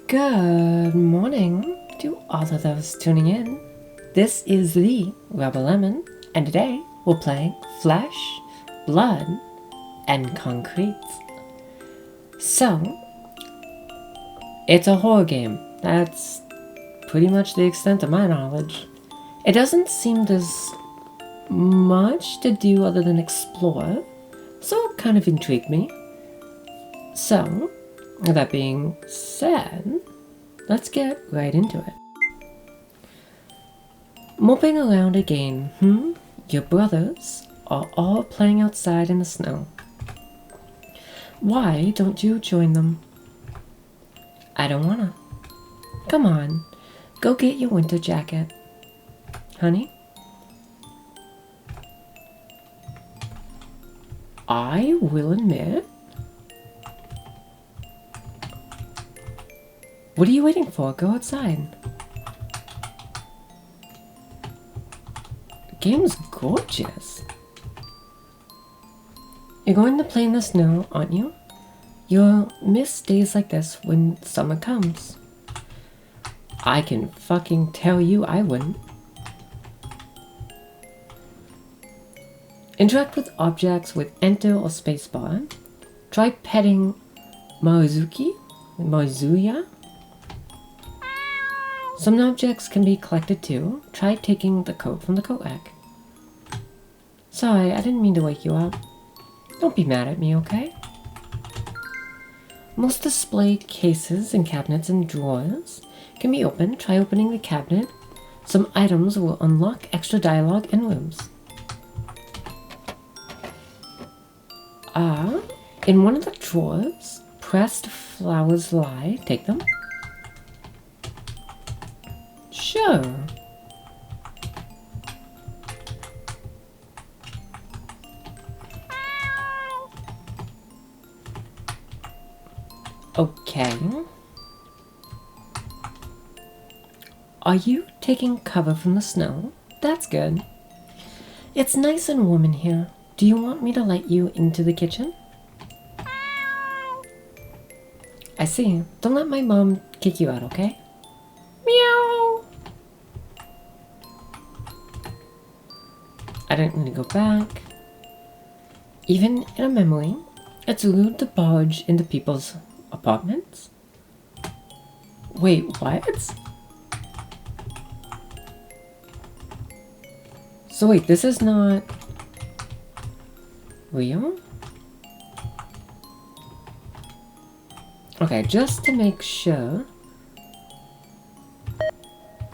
Good morning to all of those tuning in. This is the Rebel Lemon, and today we'll play Flesh, Blood, and Concrete. So, it's a horror game. That's pretty much the extent of my knowledge. It doesn't seem there's much to do other than explore, so it kind of intrigued me. So, with that being said, let's get right into it. Moping around again, Your brothers are all playing outside in the snow. Why don't you join them? I don't wanna. Come on, go get your winter jacket. Honey? I will admit. What are you waiting for? Go outside. The game's gorgeous. You're going to play in the snow, aren't you? You'll miss days like this when summer comes. I can fucking tell you I wouldn't. Interact with objects with Enter or Spacebar. Try petting Mazuya. Some objects can be collected too. Try taking the coat from the coat rack. Sorry, I didn't mean to wake you up. Don't be mad at me, okay? Most display cases and cabinets and drawers can be opened. Try opening the cabinet. Some items will unlock extra dialogue and rooms. In one of the drawers, pressed flowers lie. Take them. Sure. Okay. Are you taking cover from the snow? That's good. It's nice and warm in here. Do you want me to let you into the kitchen? I see. Don't let my mom kick you out, okay? Meow! I don't need to go back. Even in a memory, it's rude to barge into people's apartments. Wait, what? So wait, this is not real? Okay, just to make sure.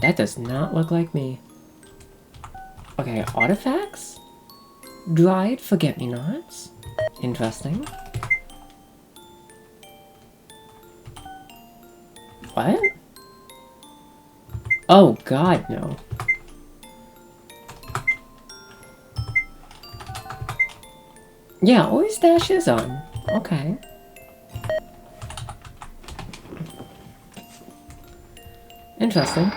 That does not look like me. Okay, artifacts? Dried forget-me-nots. Interesting. What? Oh god, no. Yeah, always dash is on. Okay. Interesting.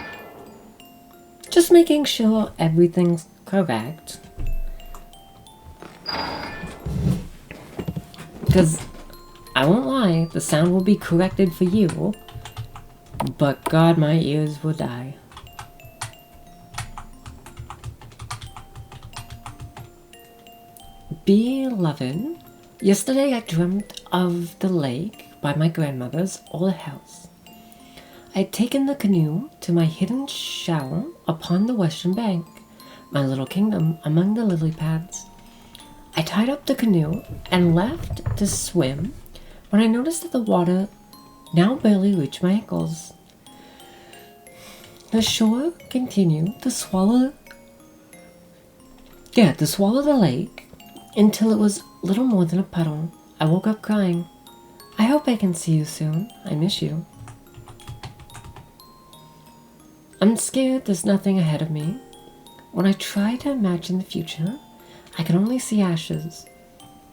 Just making sure everything's correct. Because, I won't lie, the sound will be corrected for you, but god, my ears will die. Beloved, yesterday I dreamt of the lake by my grandmother's old house. I had taken the canoe to my hidden shower upon the western bank, my little kingdom among the lily pads. I tied up the canoe and left to swim when I noticed that the water now barely reached my ankles. The shore continued to swallow the lake until it was little more than a puddle. I woke up crying. I hope I can see you soon. I miss you. I'm scared there's nothing ahead of me. When I try to imagine the future, I can only see ashes.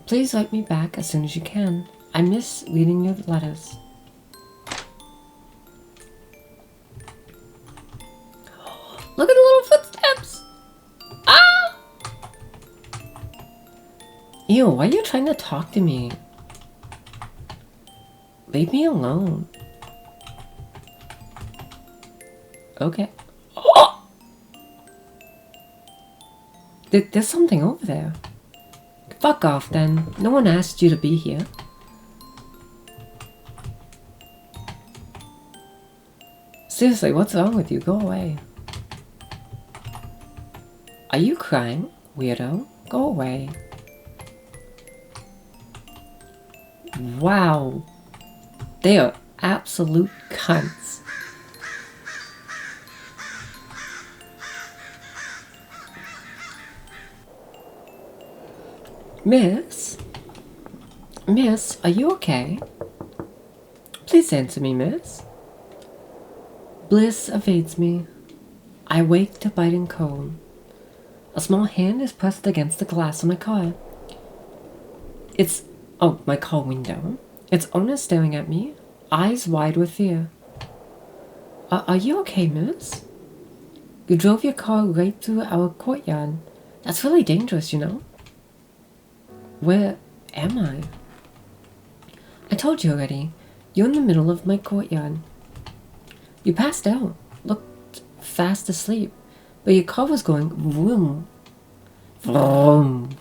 Please write me back as soon as you can. I miss reading your letters. Look at the little footsteps! Ah! Ew, why are you trying to talk to me? Leave me alone. Okay. Oh! There's something over there. Fuck off then. No one asked you to be here. Seriously, what's wrong with you? Go away. Are you crying, weirdo? Go away. Wow. They are absolute cunts. Miss? Miss, are you okay? Please answer me, miss. Bliss evades me. I wake to biting cold. A small hand is pressed against the glass of my car. My car window. Its owner staring at me, eyes wide with fear. Are you okay, miss? You drove your car right through our courtyard. That's really dangerous, you know. Where am I? I told you already. You're in the middle of my courtyard. You passed out, looked fast asleep, but your car was going vroom, vroom.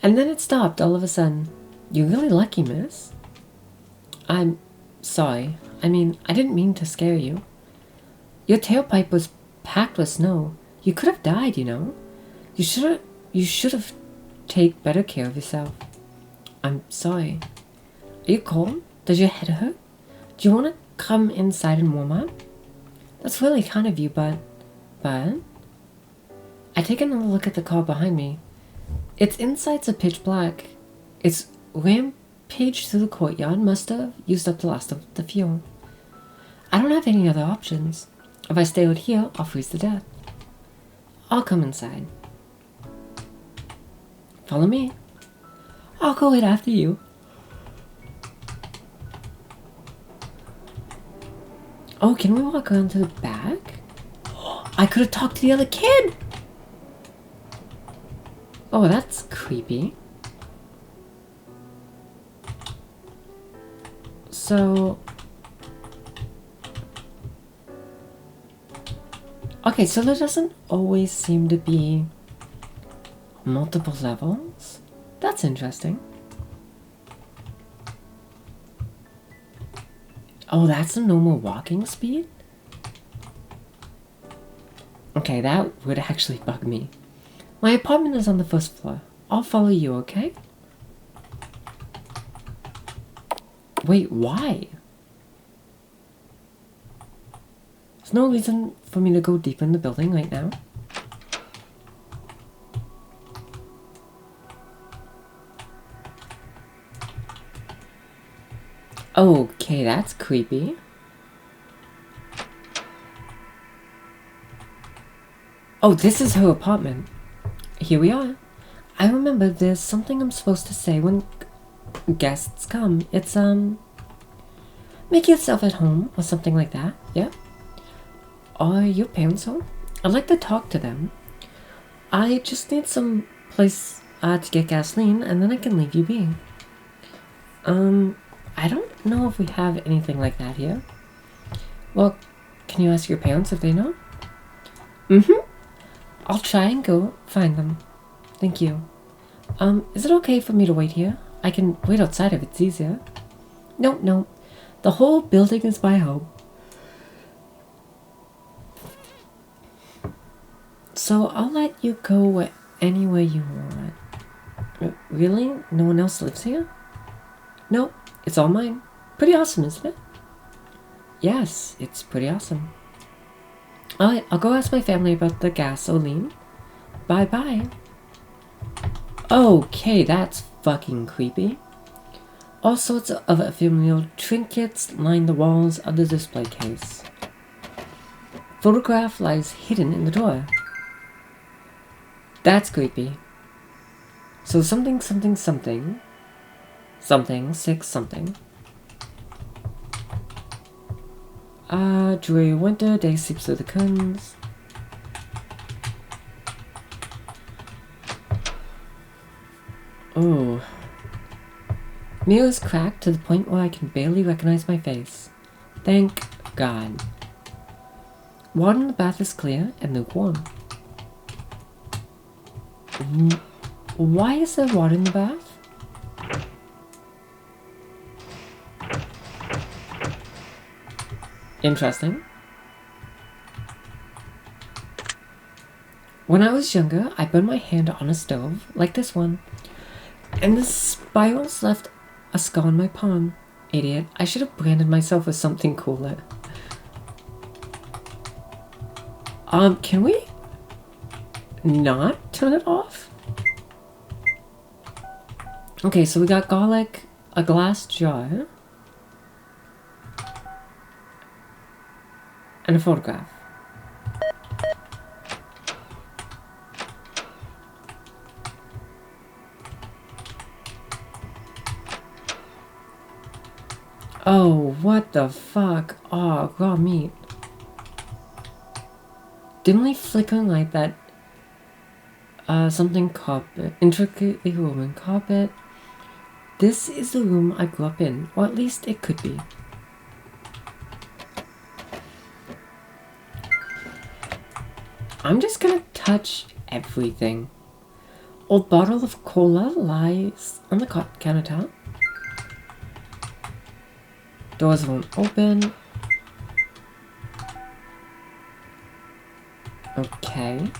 And then it stopped all of a sudden. You're really lucky, miss. I'm sorry. I mean, I didn't mean to scare you. Your tailpipe was packed with snow. You could have died, you know. You should have taken better care of yourself. I'm sorry. Are you cold? Does your head hurt? Do you want to come inside and warm up? That's really kind of you, but... I take another look at the car behind me. Its insides are pitch black. Its rampage through the courtyard must have used up the last of the fuel. I don't have any other options. If I stay out here, I'll freeze to death. I'll come inside. Follow me. I'll go right after you. Oh, can we walk around to the back? I could have talked to the other kid! Oh, that's creepy. So... Okay, so there doesn't always seem to be multiple levels? That's interesting. Oh, that's the normal walking speed? Okay, that would actually bug me. My apartment is on the first floor. I'll follow you, okay? Wait, why? There's no reason for me to go deep in the building right now. Okay, that's creepy. Oh, this is her apartment. Here we are. I remember there's something I'm supposed to say when guests come. It's, make yourself at home or something like that. Yeah? Are your parents home? I'd like to talk to them. I just need some place to get gasoline and then I can leave you be. I don't know if we have anything like that here. Well, can you ask your parents if they know? Mm-hmm. I'll try and go find them. Thank you. Is it okay for me to wait here? I can wait outside if it's easier. No. The whole building is my home. So I'll let you go anywhere you want. Really? No one else lives here? No, it's all mine. Pretty awesome, isn't it? Yes, it's pretty awesome. Alright, I'll go ask my family about the gasoline. Bye-bye. Okay, that's fucking creepy. All sorts of ephemeral trinkets line the walls of the display case. Photograph lies hidden in the drawer. That's creepy. So something. Something, 6 something. Dreary winter, day seeps through the curtains. Oh. Mirrors cracked to the point where I can barely recognize my face. Thank God. Water in the bath is clear and lukewarm. Why is there water in the bath? Interesting. When I was younger, I burned my hand on a stove, like this one, and the spirals left a scar on my palm. Idiot, I should have branded myself with something cooler. Can we not turn it off? Okay, so we got garlic, a glass jar, and a photograph. Oh, what the fuck? Oh, raw meat. Dimly flickering light that something carpet, intricately woven carpet. This is the room I grew up in, or at least it could be. I'm just gonna touch everything. Old bottle of cola lies on the countertop. Doors won't open. Okay.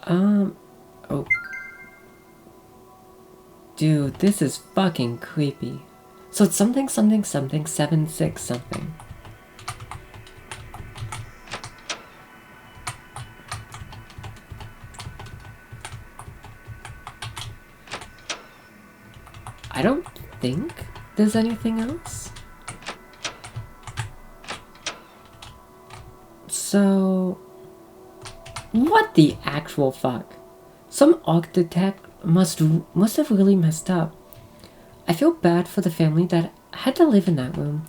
Oh. Dude, this is fucking creepy. So it's something, 76 something. I don't think there's anything else. So, what the actual fuck? Some architect must have really messed up. I feel bad for the family that had to live in that room.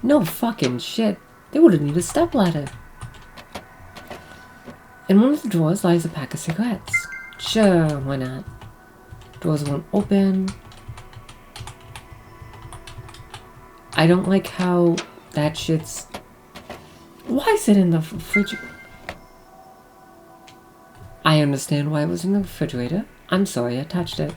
No fucking shit. They would have needed a stepladder. In one of the drawers lies a pack of cigarettes. Sure, why not? Doors won't open. I don't like how that shit's... Why is it in the fridge? I understand why it was in the refrigerator. I'm sorry I touched it.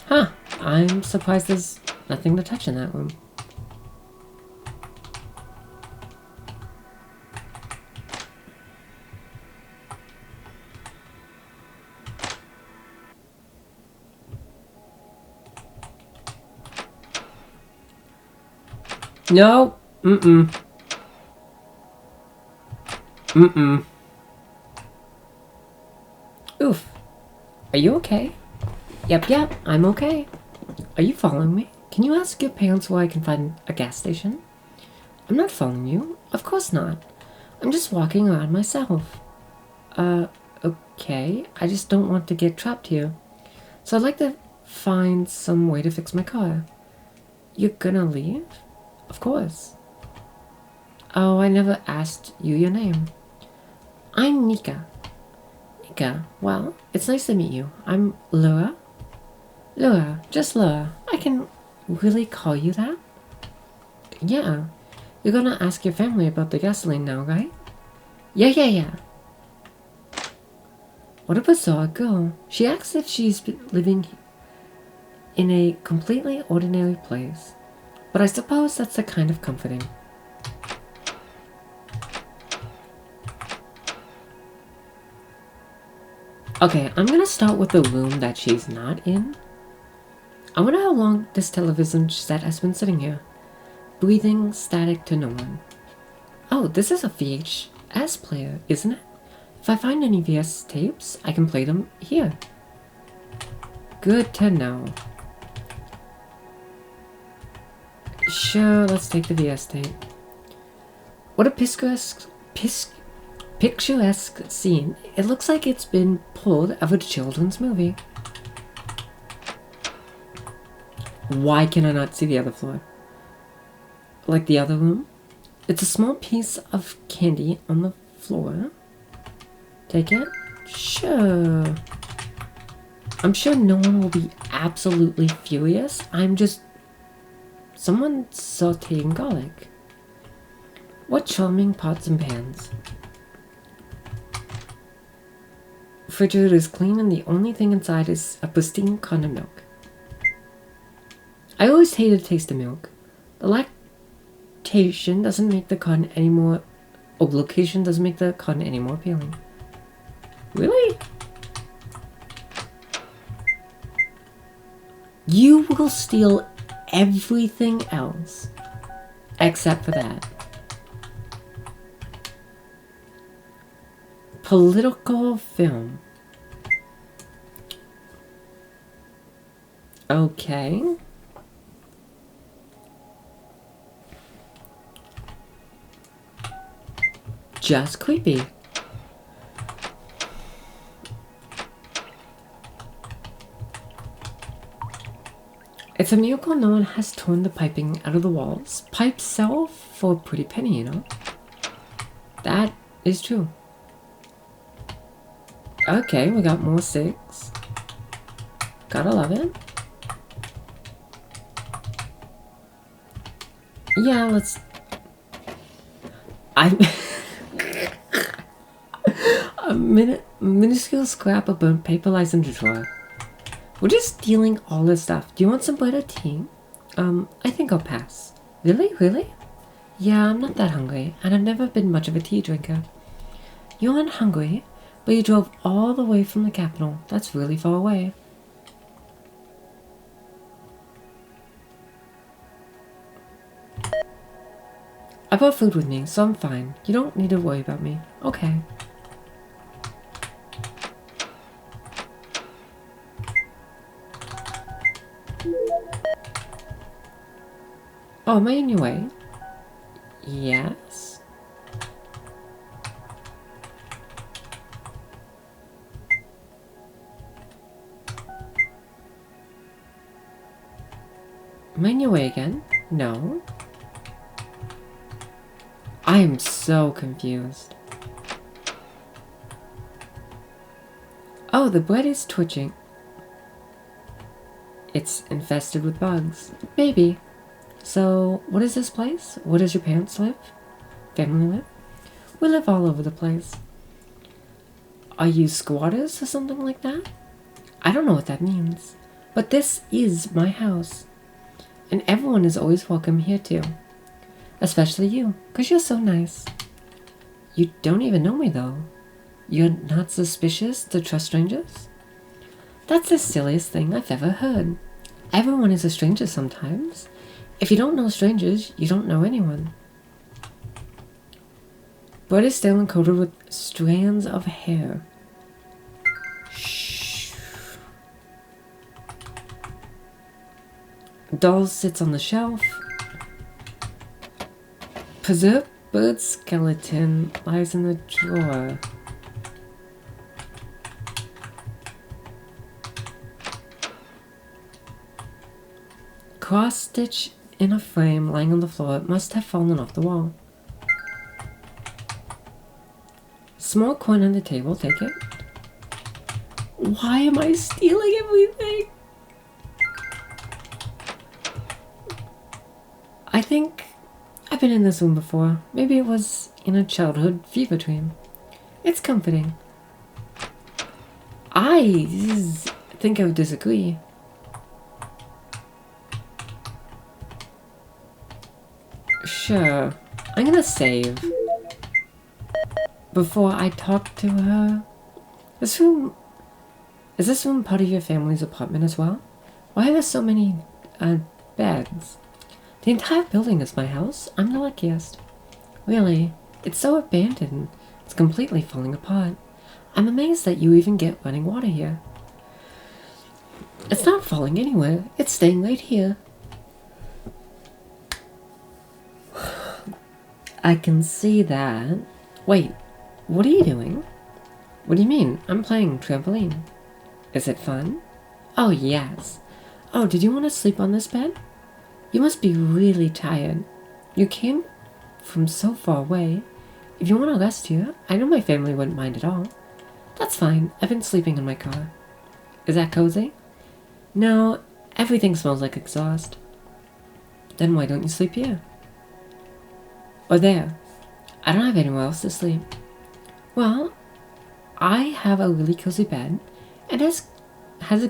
Huh. I'm surprised there's nothing to touch in that room. No. Mm-mm. Mm-mm. Oof. Are you okay? Yep, I'm okay. Are you following me? Can you ask your parents where I can find a gas station? I'm not following you. Of course not. I'm just walking around myself. Okay. I just don't want to get trapped here. So I'd like to find some way to fix my car. You're gonna leave? Of course. Oh, I never asked you your name. I'm Nika. Nika, well, it's nice to meet you. I'm Laura. Laura, just Laura. I can really call you that? Yeah. You're gonna ask your family about the gasoline now, right? Yeah. What a bizarre girl. She acts as if she's been living in a completely ordinary place. But I suppose that's the kind of comforting. Okay, I'm gonna start with the room that she's not in. I wonder how long this television set has been sitting here. Breathing static to no one. Oh, this is a VHS player, isn't it? If I find any VHS tapes, I can play them here. Good to know. Sure, let's take the VS tape. What a picturesque scene. It looks like it's been pulled out of a children's movie. Why can I not see the other floor? Like the other room? It's a small piece of candy on the floor. Take it? Sure. I'm sure no one will be absolutely furious. I'm just... someone sauteing garlic. What charming pots and pans. Refrigerator is clean and the only thing inside is a pristine carton of milk. I always hated the taste of milk. The lactation doesn't make the carton any more... location doesn't make the carton any more appealing. Really? You will steal everything else except for that. Political film. Okay. Just creepy. It's a miracle no one has torn the piping out of the walls. Pipes sell for a pretty penny, you know. That is true. Okay, we got more 6. Gotta love it. Yeah, let's... A minuscule scrap of burnt paper lies in the drawer. We're just stealing all this stuff. Do you want some bread or tea? I think I'll pass. Really? Really? Yeah, I'm not that hungry, and I've never been much of a tea drinker. You aren't hungry, but you drove all the way from the capital. That's really far away. I brought food with me, so I'm fine. You don't need to worry about me. Okay. Oh, am I in your way? Yes. Am I in your way again? No. I am so confused. Oh, the bread is twitching. It's infested with bugs. Maybe. So, what is this place? Where does your parents live? Family live? We live all over the place. Are you squatters or something like that? I don't know what that means. But this is my house. And everyone is always welcome here too. Especially you, because you're so nice. You don't even know me though. You're not suspicious to trust strangers? That's the silliest thing I've ever heard. Everyone is a stranger sometimes. If you don't know strangers, you don't know anyone. Bread is stale and coated with strands of hair. Shh. Doll sits on the shelf. Preserved bird skeleton lies in the drawer. Cross stitch in a frame lying on the floor. It must have fallen off the wall. Small coin on the table. Take it. Why am I stealing everything? I think I've been in this room before. Maybe it was in a childhood fever dream. It's comforting. I think I would disagree. Sure. I'm gonna save. Before I talk to her. Is this room part of your family's apartment as well? Why are there so many, beds? The entire building is my house. I'm the luckiest. Really, it's so abandoned. It's completely falling apart. I'm amazed that you even get running water here. It's not falling anywhere. It's staying right here. I can see that. Wait, what are you doing? What do you mean? I'm playing trampoline. Is it fun? Oh, yes. Oh, did you want to sleep on this bed? You must be really tired. You came from so far away. If you want to rest here, I know my family wouldn't mind at all. That's fine. I've been sleeping in my car. Is that cozy? No, everything smells like exhaust. Then why don't you sleep here? Or there? I don't have anywhere else to sleep. Well, I have a really cozy bed, and it has a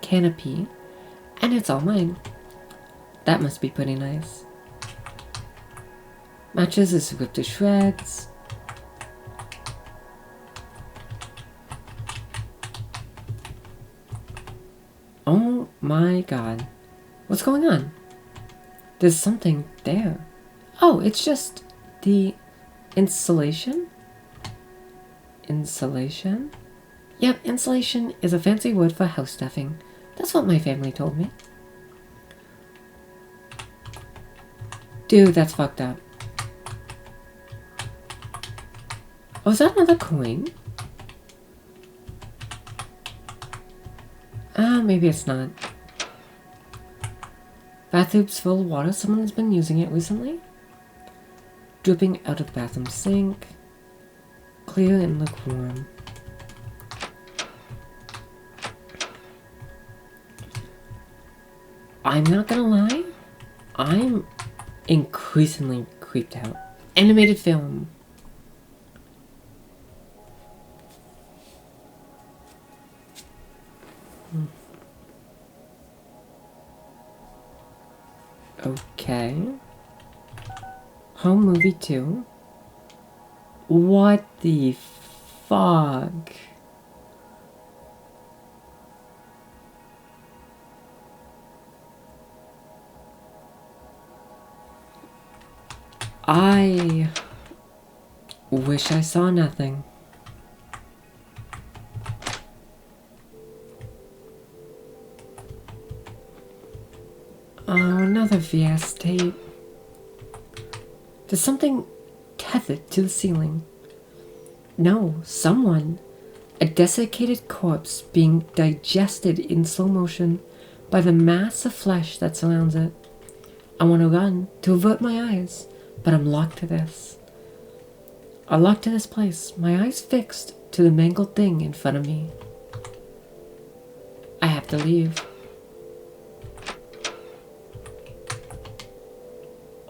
canopy, and it's all mine. That must be pretty nice. Mattress is ripped to shreds. Oh my god. What's going on? There's something there. Oh, it's just the insulation? Insulation? Yep, insulation is a fancy word for house stuffing. That's what my family told me. Dude, that's fucked up. Oh, is that another coin? Maybe it's not. Bathroom's full of water. Someone's been using it recently. Dripping out of the bathroom sink. Clear and lukewarm. I'm not gonna lie. I'm increasingly creeped out. Animated film. Okay. Home movie 2. What the fuck? I wish I saw nothing. Oh, another VS tape. There's something tethered to the ceiling. No, someone. A desiccated corpse being digested in slow motion by the mass of flesh that surrounds it. I want to run to avert my eyes, but I'm locked to this. I'm locked to this place, my eyes fixed to the mangled thing in front of me. I have to leave.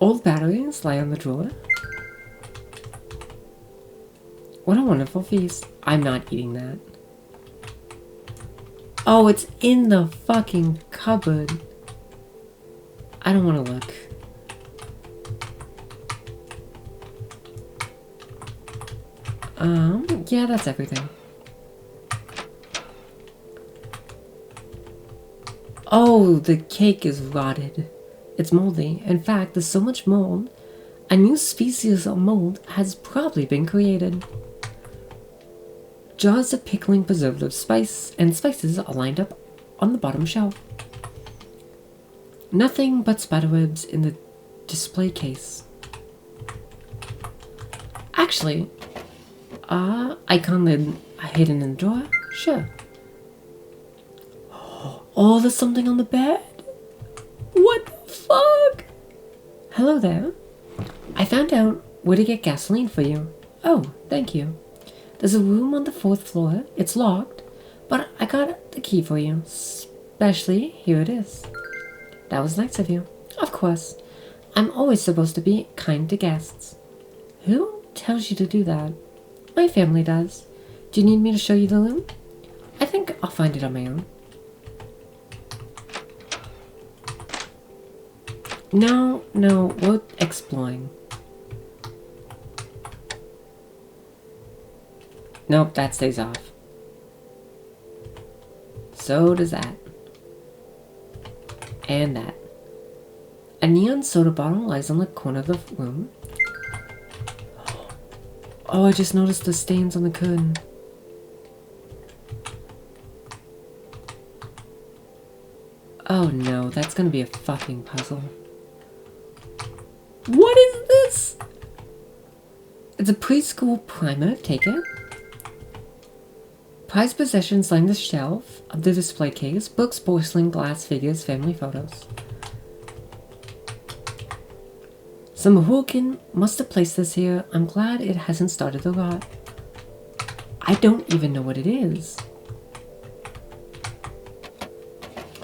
Old batteries lie on the drawer. What a wonderful feast. I'm not eating that. Oh, it's in the fucking cupboard. I don't want to look. Yeah, that's everything. Oh, the cake is rotted. It's moldy. In fact, there's so much mold, a new species of mold has probably been created. Jars of pickling preservative spice and spices are lined up on the bottom shelf. Nothing but spiderwebs in the display case. Actually, icon lid hidden in the drawer? Sure. Oh, there's something on the bed? What the fuck? Hello there. I found out where to get gasoline for you. Oh, thank you. There's a room on the 4th floor. It's locked, but I got the key for you. Especially, here it is. That was nice of you. Of course. I'm always supposed to be kind to guests. Who tells you to do that? My family does. Do you need me to show you the room? I think I'll find it on my own. No, we're exploring. Nope, that stays off. So does that. And that. A neon soda bottle lies on the corner of the room. Oh, I just noticed the stains on the curtain. Oh no, that's gonna be a fucking puzzle. What is this? It's a preschool primer, take it. Prized possessions line the shelf of the display case. Books, porcelain, glass figures, family photos. Some hooligan must have placed this here. I'm glad it hasn't started a lot. I don't even know what it is.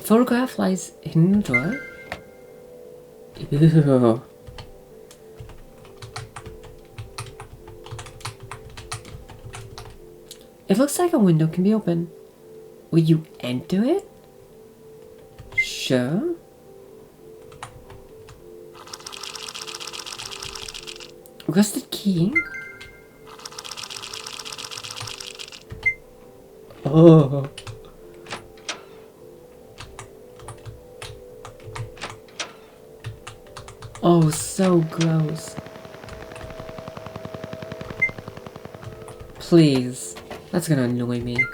Photograph lies hidden in the drawer. Ew. It looks like a window can be open. Will you enter it? Sure. Rusted key. Oh. Oh, so gross. Please. That's gonna annoy me.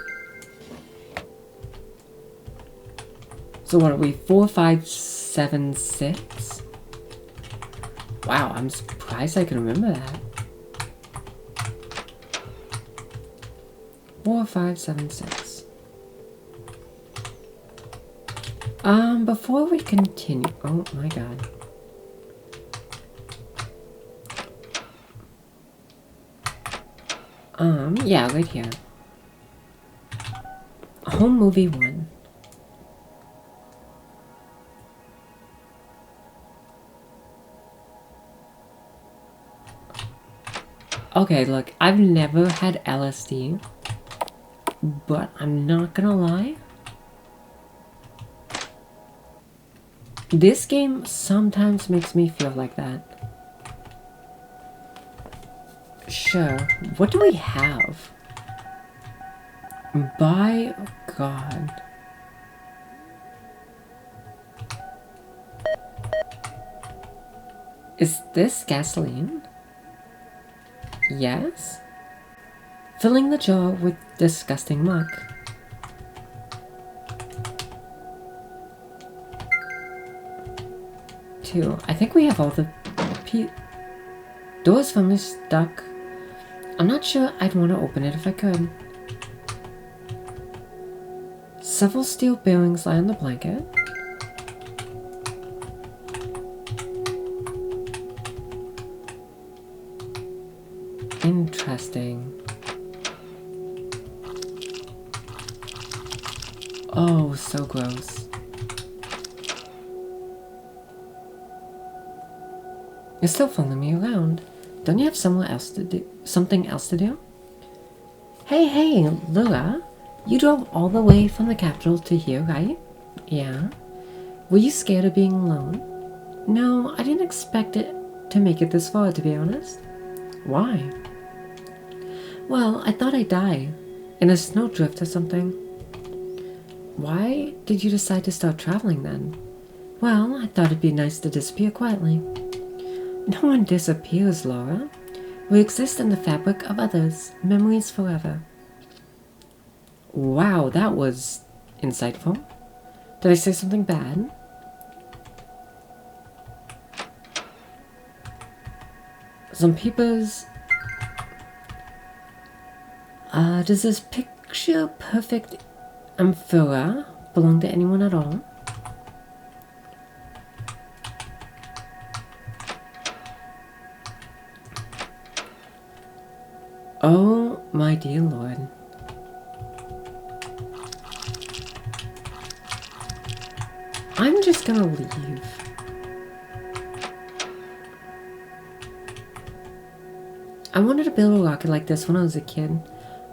So what are we? 4, 5, 7, 6? Wow, I'm surprised I can remember that. 4, 5, 7, 6. Before we continue, oh my god. Yeah, right here. Home movie 1. Okay, look, I've never had LSD, but I'm not gonna lie. This game sometimes makes me feel like that. Sure, what do we have? By God. Is this gasoline? Yes? Filling the jar with disgusting muck. Two. I think we have all the doors firmly stuck. I'm not sure I'd want to open it if I could. Several steel bearings lie on the blanket. Interesting. Oh, so gross. You're still following me around. Don't you have somewhere else to do? Something else to do? Hey, Lura. You drove all the way from the capital to here, right? Yeah. Were you scared of being alone? No, I didn't expect it to make it this far, to be honest. Why? Well, I thought I'd die. In a snowdrift or something. Why did you decide to start traveling then? Well, I thought it'd be nice to disappear quietly. No one disappears, Laura. We exist in the fabric of others, memories forever. Wow, that was insightful. Did I say something bad? Some papers. Does this picture-perfect amphora belong to anyone at all? Oh, my dear Lord. I'm just gonna leave. I wanted to build a rocket like this when I was a kid.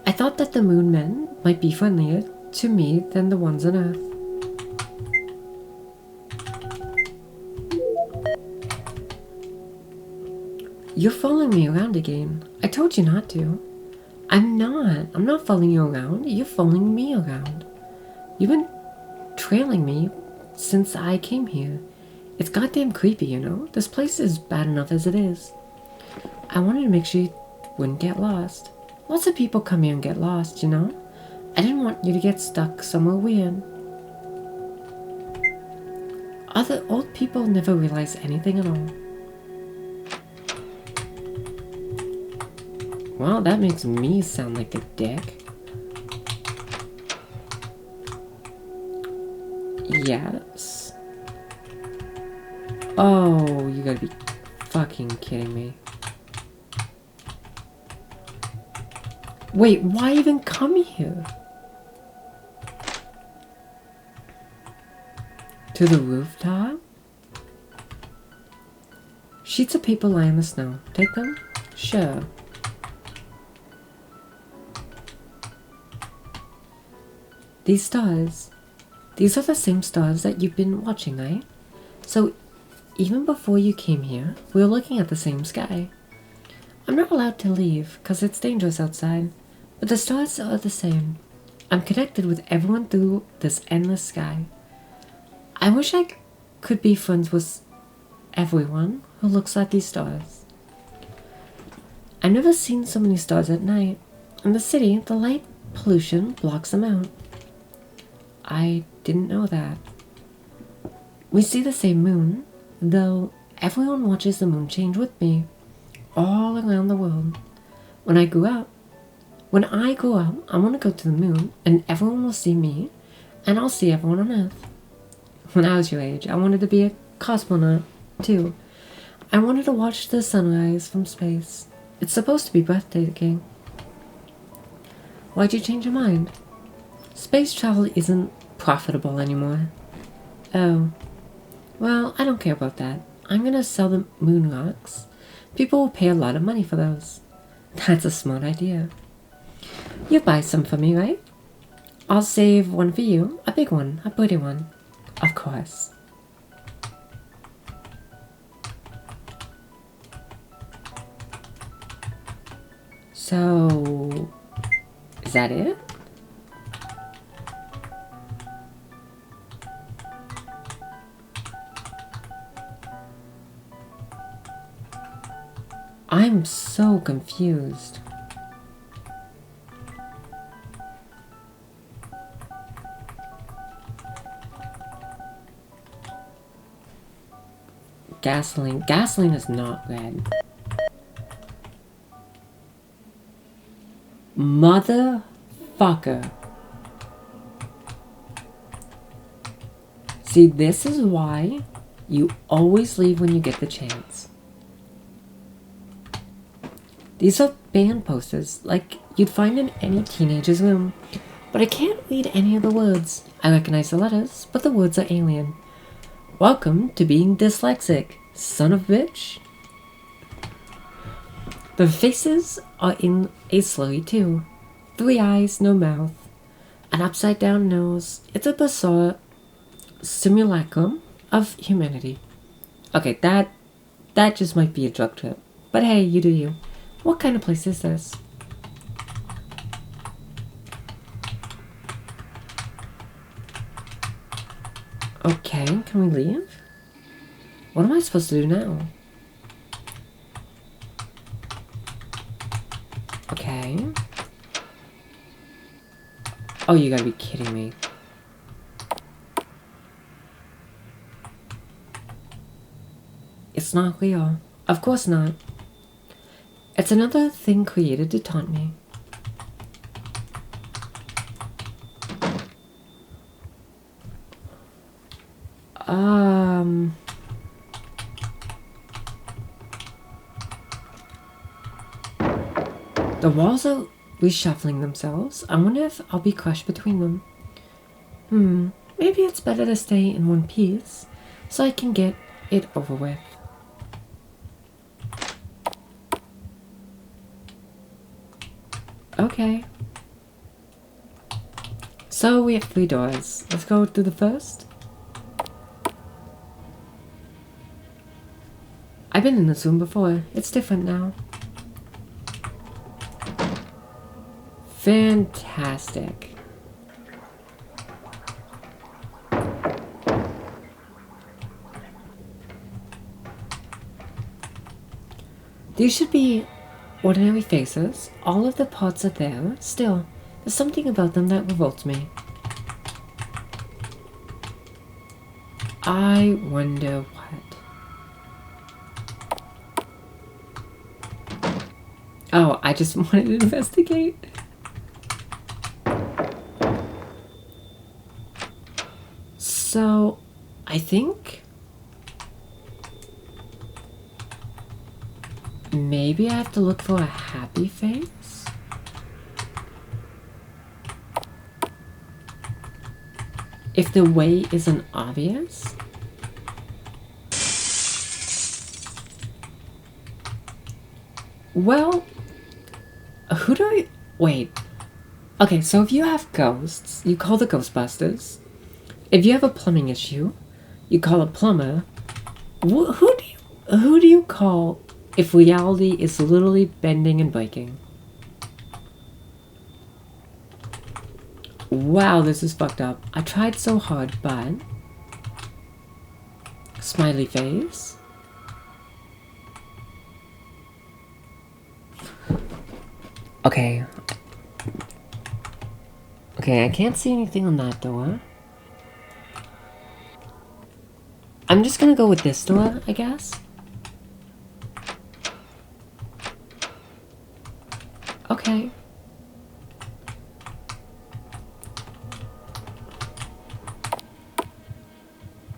I thought that the moon men might be friendlier to me than the ones on Earth. You're following me around again. I told you not to. I'm not following you around. You're following me around. You've been trailing me since I came here. It's goddamn creepy, you know? This place is bad enough as it is. I wanted to make sure you wouldn't get lost. Lots of people come here and get lost, you know? I didn't want you to get stuck somewhere weird. Other old people never realize anything at all. Well, that makes me sound like a dick. Yes. Oh, you gotta be fucking kidding me? Wait, why even come here? To the rooftop? Sheets of paper lie in the snow. Take them? Sure. These stars. These are the same stars that you've been watching, right? So, even before you came here, we were looking at the same sky. I'm not allowed to leave, because it's dangerous outside, but the stars are the same. I'm connected with everyone through this endless sky. I wish I could be friends with everyone who looks at these stars. I've never seen so many stars at night. In the city, the light pollution blocks them out. I didn't know that. We see the same moon, though everyone watches the moon change with me, all around the world. When I grow up, I want to go to the moon, and everyone will see me, and I'll see everyone on Earth. When I was your age, I wanted to be a cosmonaut, too. I wanted to watch the sunrise from space. It's supposed to be breathtaking. Why'd you change your mind? Space travel isn't profitable anymore. Oh. Well, I don't care about that. I'm gonna sell the moon rocks. People will pay a lot of money for those. That's a smart idea. You buy some for me, right? I'll save one for you. A big one. A pretty one. Of course. So... is that it? I'm so confused. Gasoline. Gasoline is not red. Motherfucker. See, this is why you always leave when you get the chance. These are band posters, like you'd find in any teenager's room. But I can't read any of the words. I recognize the letters, but the words are alien. Welcome to being dyslexic, son of a bitch. The faces are in a slurry too. 3 eyes, no mouth. An upside down nose. It's a bizarre simulacrum of humanity. Okay, that just might be a drug trip. But hey, you do you. What kind of place is this? Okay, can we leave? What am I supposed to do now? Okay. Oh, you gotta be kidding me. It's not real. Of course not. It's another thing created to taunt me. The walls are reshuffling themselves. I wonder if I'll be crushed between them. Maybe it's better to stay in one piece so I can get it over with. Okay. So we have 3 doors. Let's go through the first. I've been in this room before. It's different now. Fantastic. These should be ordinary faces. All of the parts are there. Still, there's something about them that revolts me. I wonder what. Oh, I just wanted to investigate. So, I think Maybe I have to look for a happy face? If the way isn't obvious? Well, who do I... Wait. Okay, so if you have ghosts, you call the Ghostbusters. If you have a plumbing issue, you call a plumber. Who do you call if reality is literally bending and breaking? Wow, this is fucked up. I tried so hard, but... Smiley face. Okay. Okay, I can't see anything on that door. I'm just gonna go with this door, I guess. Okay.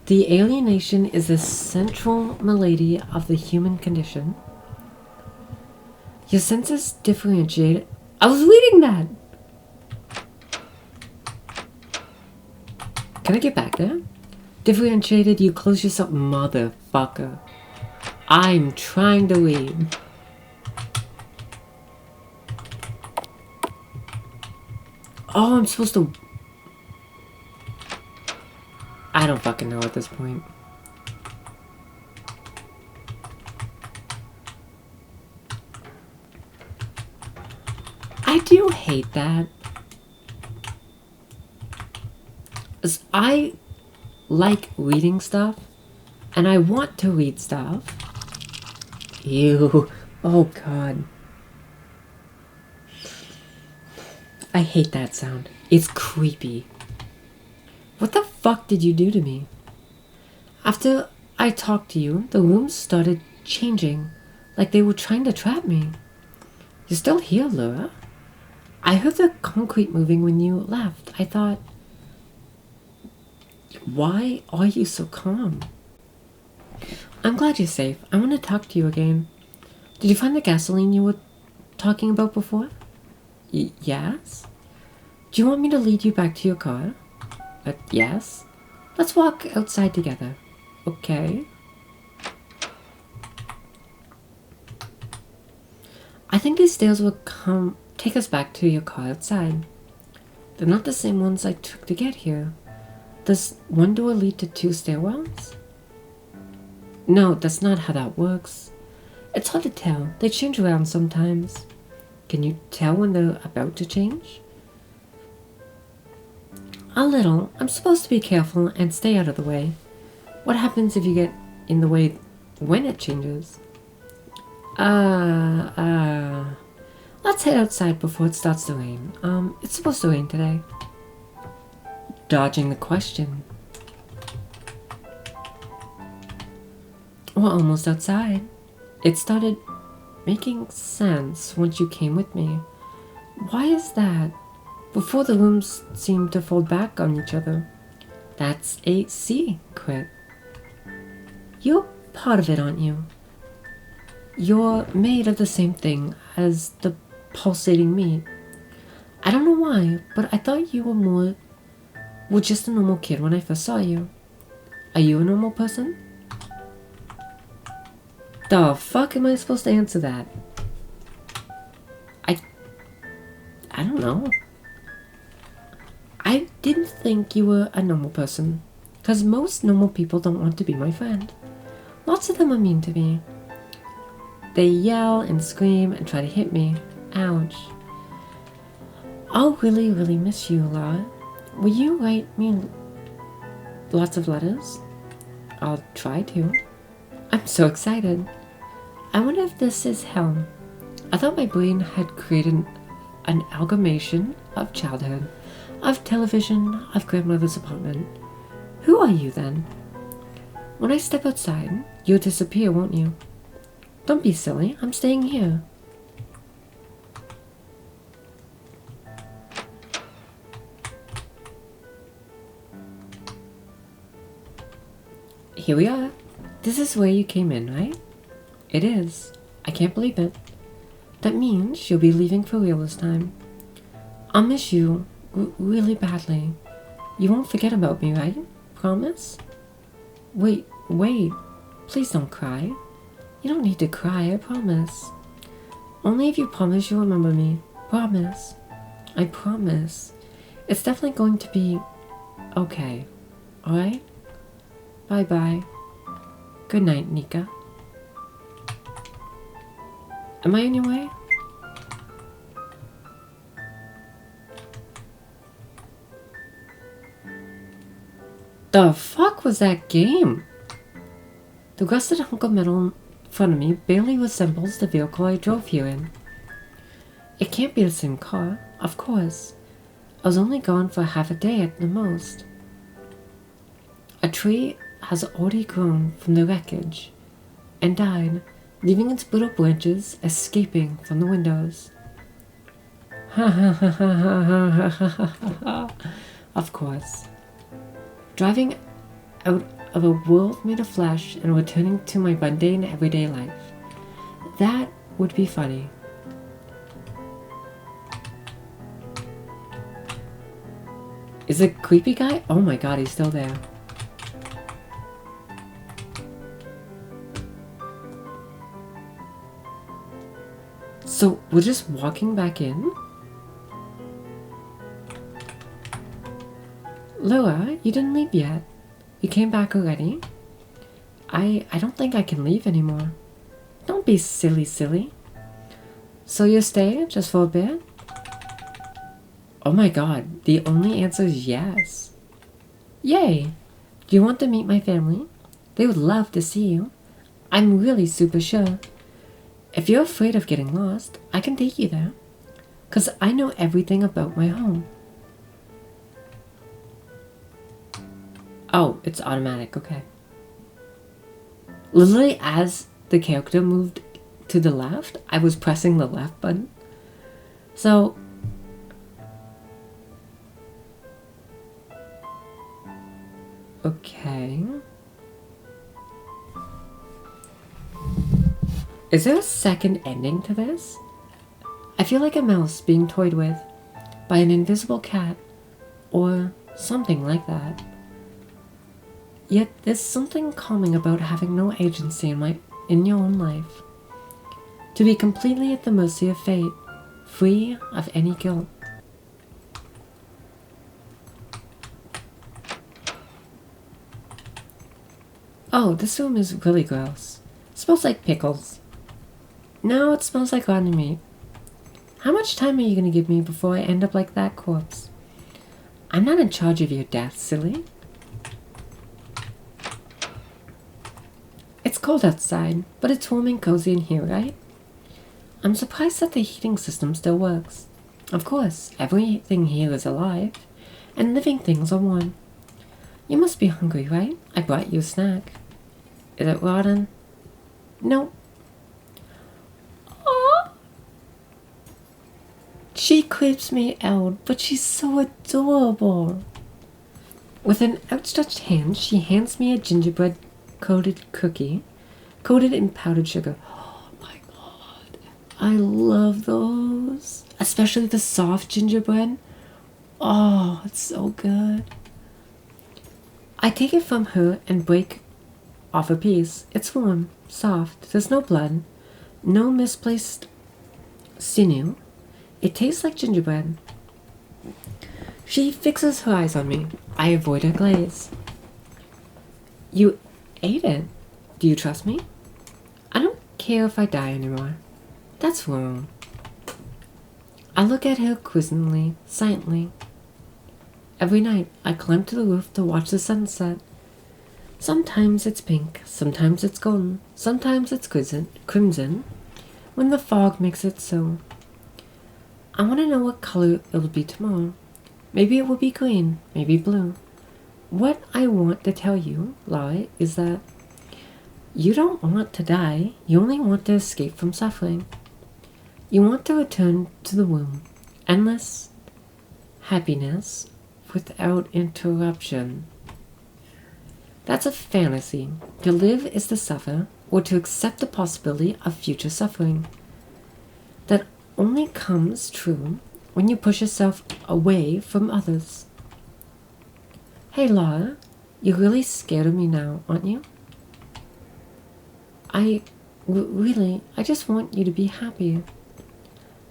The alienation is the central malady of the human condition. Your senses differentiate. I was reading that! Can I get back there? Differentiated, you close yourself, motherfucker. I'm trying to read. Oh, I'm supposed to... I don't fucking know at this point. I do hate that. As I like reading stuff, and I want to read stuff. Ew. Oh god. I hate that sound. It's creepy. What the fuck did you do to me? After I talked to you, the rooms started changing, like they were trying to trap me. You're still here, Laura. I heard the concrete moving when you left. I thought, why are you so calm? I'm glad you're safe. I want to talk to you again. Did you find the gasoline you were talking about before? Yes? Do you want me to lead you back to your car? Yes? Let's walk outside together. Okay. I think these stairs will take us back to your car outside. They're not the same ones I took to get here. Does one door lead to two stairwells? No, that's not how that works. It's hard to tell. They change around sometimes. Can you tell when they're about to change? A little. I'm supposed to be careful and stay out of the way. What happens if you get in the way when it changes? Let's head outside before it starts to rain. It's supposed to rain today. Dodging the question. We're almost outside. It started making sense once you came with me. Why is that? Before the rooms seemed to fold back on each other. That's a secret. You're part of it, aren't you? You're made of the same thing as the pulsating meat. I don't know why, but I thought you were just a normal kid when I first saw you. Are you a normal person? The fuck am I supposed to answer that? I don't know. I didn't think you were a normal person, because most normal people don't want to be my friend. Lots of them are mean to me. They yell and scream and try to hit me. Ouch. I'll really, really miss you, Laura. Will you write me lots of letters? I'll try to. I'm so excited. I wonder if this is hell. I thought my brain had created an amalgamation of childhood, of television, of grandmother's apartment. Who are you then? When I step outside, you'll disappear, won't you? Don't be silly. I'm staying here. Here we are. This is where you came in, right? It is. I can't believe it. That means you'll be leaving for real this time. I'll miss you really badly. You won't forget about me, right? Promise? Wait. Please don't cry. You don't need to cry, I promise. Only if you promise you'll remember me. Promise. I promise. It's definitely going to be okay. Alright? Bye-bye. Good night, Nika. Am I in your way? The fuck was that game? The rusted hunk of metal in front of me barely resembles the vehicle I drove here in. It can't be the same car, of course. I was only gone for half a day at the most. A tree has already grown from the wreckage and died, leaving its brittle branches escaping from the windows. Ha ha ha ha ha ha ha ha ha. Of course. Driving out of a world made of flesh and returning to my mundane everyday life. That would be funny. Is the creepy guy? Oh my god, he's still there. So, we're just walking back in? Laura, you didn't leave yet. You came back already? I don't think I can leave anymore. Don't be silly. So you're staying just for a bit? Oh my god, the only answer is yes. Yay! Do you want to meet my family? They would love to see you. I'm really super sure. If you're afraid of getting lost, I can take you there. 'Cause I know everything about my home. Oh, it's automatic, okay. Literally as the character moved to the left, I was pressing the left button. So, okay. Is there a second ending to this? I feel like a mouse being toyed with by an invisible cat or something like that. Yet there's something calming about having no agency in your own life. To be completely at the mercy of fate, free of any guilt. Oh, this room is really gross. It smells like pickles. No, it smells like rotten meat. How much time are you gonna give me before I end up like that corpse? I'm not in charge of your death, silly. It's cold outside, but it's warm and cozy in here, right? I'm surprised that the heating system still works. Of course, everything here is alive, and living things are warm. You must be hungry, right? I brought you a snack. Is it rotten? No. Aww. She creeps me out, but she's so adorable. With an outstretched hand, she hands me a gingerbread coated cookie, coated in powdered sugar. Oh my god. I love those. Especially the soft gingerbread. Oh, it's so good. I take it from her and break off a piece. It's warm, soft, there's no blood, no misplaced sinew. It tastes like gingerbread. She fixes her eyes on me. I avoid her glaze. You ate it. Do you trust me? I don't care if I die anymore. That's wrong. I look at her quizzingly, silently. Every night, I climb to the roof to watch the sunset. Sometimes it's pink, sometimes it's golden, sometimes it's crimson, when the fog makes it so. I want to know what color it'll be tomorrow. Maybe it will be green, maybe blue. What I want to tell you, Laura, is that you don't want to die, you only want to escape from suffering. You want to return to the womb. Endless happiness without interruption. That's a fantasy. To live is to suffer, or to accept the possibility of future suffering. That only comes true when you push yourself away from others. Hey Laura, you're really scared of me now, aren't you? Really, I just want you to be happy.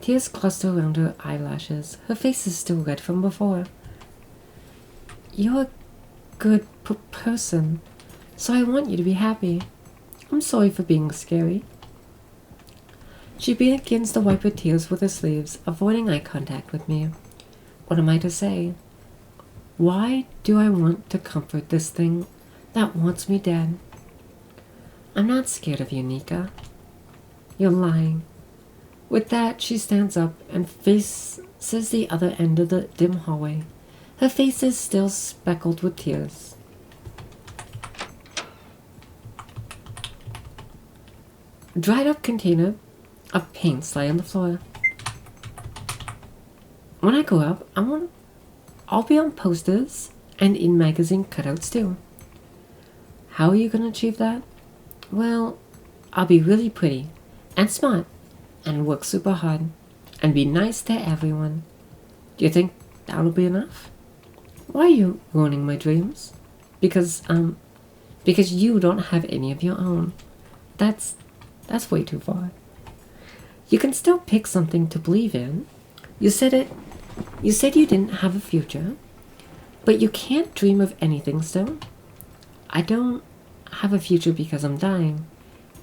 Tears cluster around her eyelashes. Her face is still red from before. You're a good person, so I want you to be happy. I'm sorry for being scary. She begins to wipe her tears with her sleeves, avoiding eye contact with me. What am I to say? Why do I want to comfort this thing that wants me dead? I'm not scared of you, Nika. You're lying. With that, she stands up and faces the other end of the dim hallway. Her face is still speckled with tears. A dried up container of paints lie on the floor. When I grow up, I'll be on posters and in magazine cutouts too. How are you going to achieve that? Well, I'll be really pretty and smart and work super hard and be nice to everyone. Do you think that'll be enough? Why are you ruining my dreams? Because you don't have any of your own. That's way too far. You can still pick something to believe in. You said you didn't have a future, but you can't dream of anything still. I don't have a future because I'm dying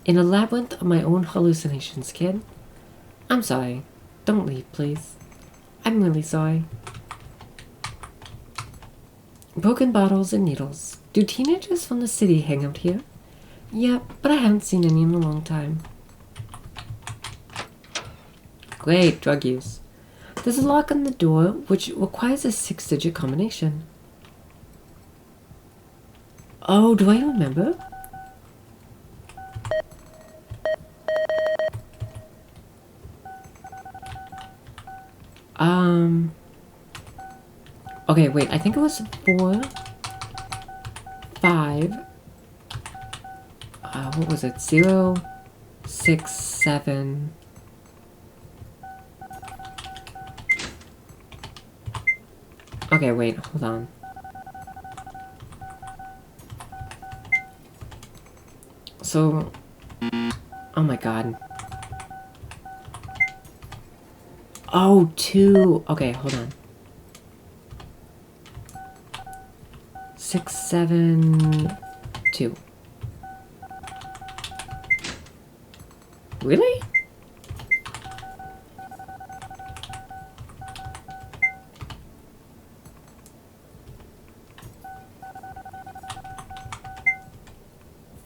in a labyrinth of my own hallucinations, kid. I'm sorry. Don't leave, please. I'm really sorry. Broken bottles and needles. Do teenagers from the city hang out here? Yeah, but I haven't seen any in a long time. Great, drug use. There's a lock on the door which requires a 6-digit combination. Oh, do I remember? Okay, wait, I think it was 4, 5, what was it? 0, 6, 7. Okay, wait, hold on. So, oh my god. Oh, 2. Okay, hold on. 6, 7, 2. Really?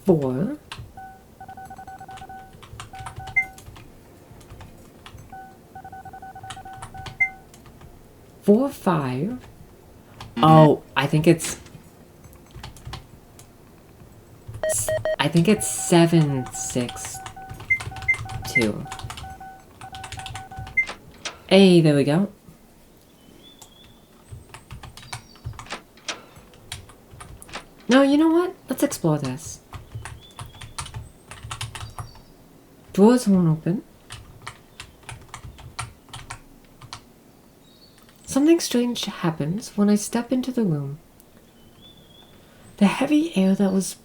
Four. 4, 5. Oh, I think it's 7, 6, 2. Hey, there we go. No, you know what? Let's explore this. Doors won't open. Something strange happens when I step into the room. The heavy air that was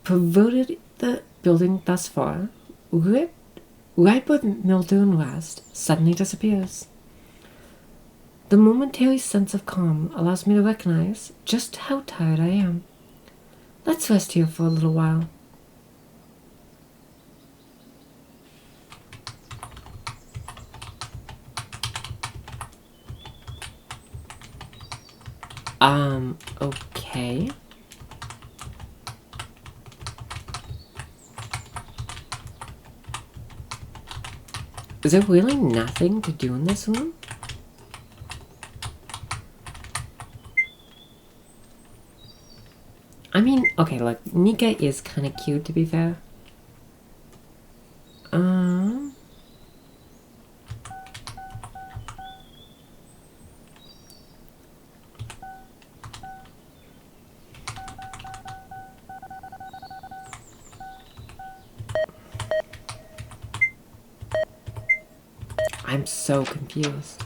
pervaded the building thus far, ripe with mildew and rust, suddenly disappears. The momentary sense of calm allows me to recognize just how tired I am. Let's rest here for a little while. Okay. Is there really nothing to do in this room? I mean, okay, look, Nika is kind of cute, to be fair. I'm so confused.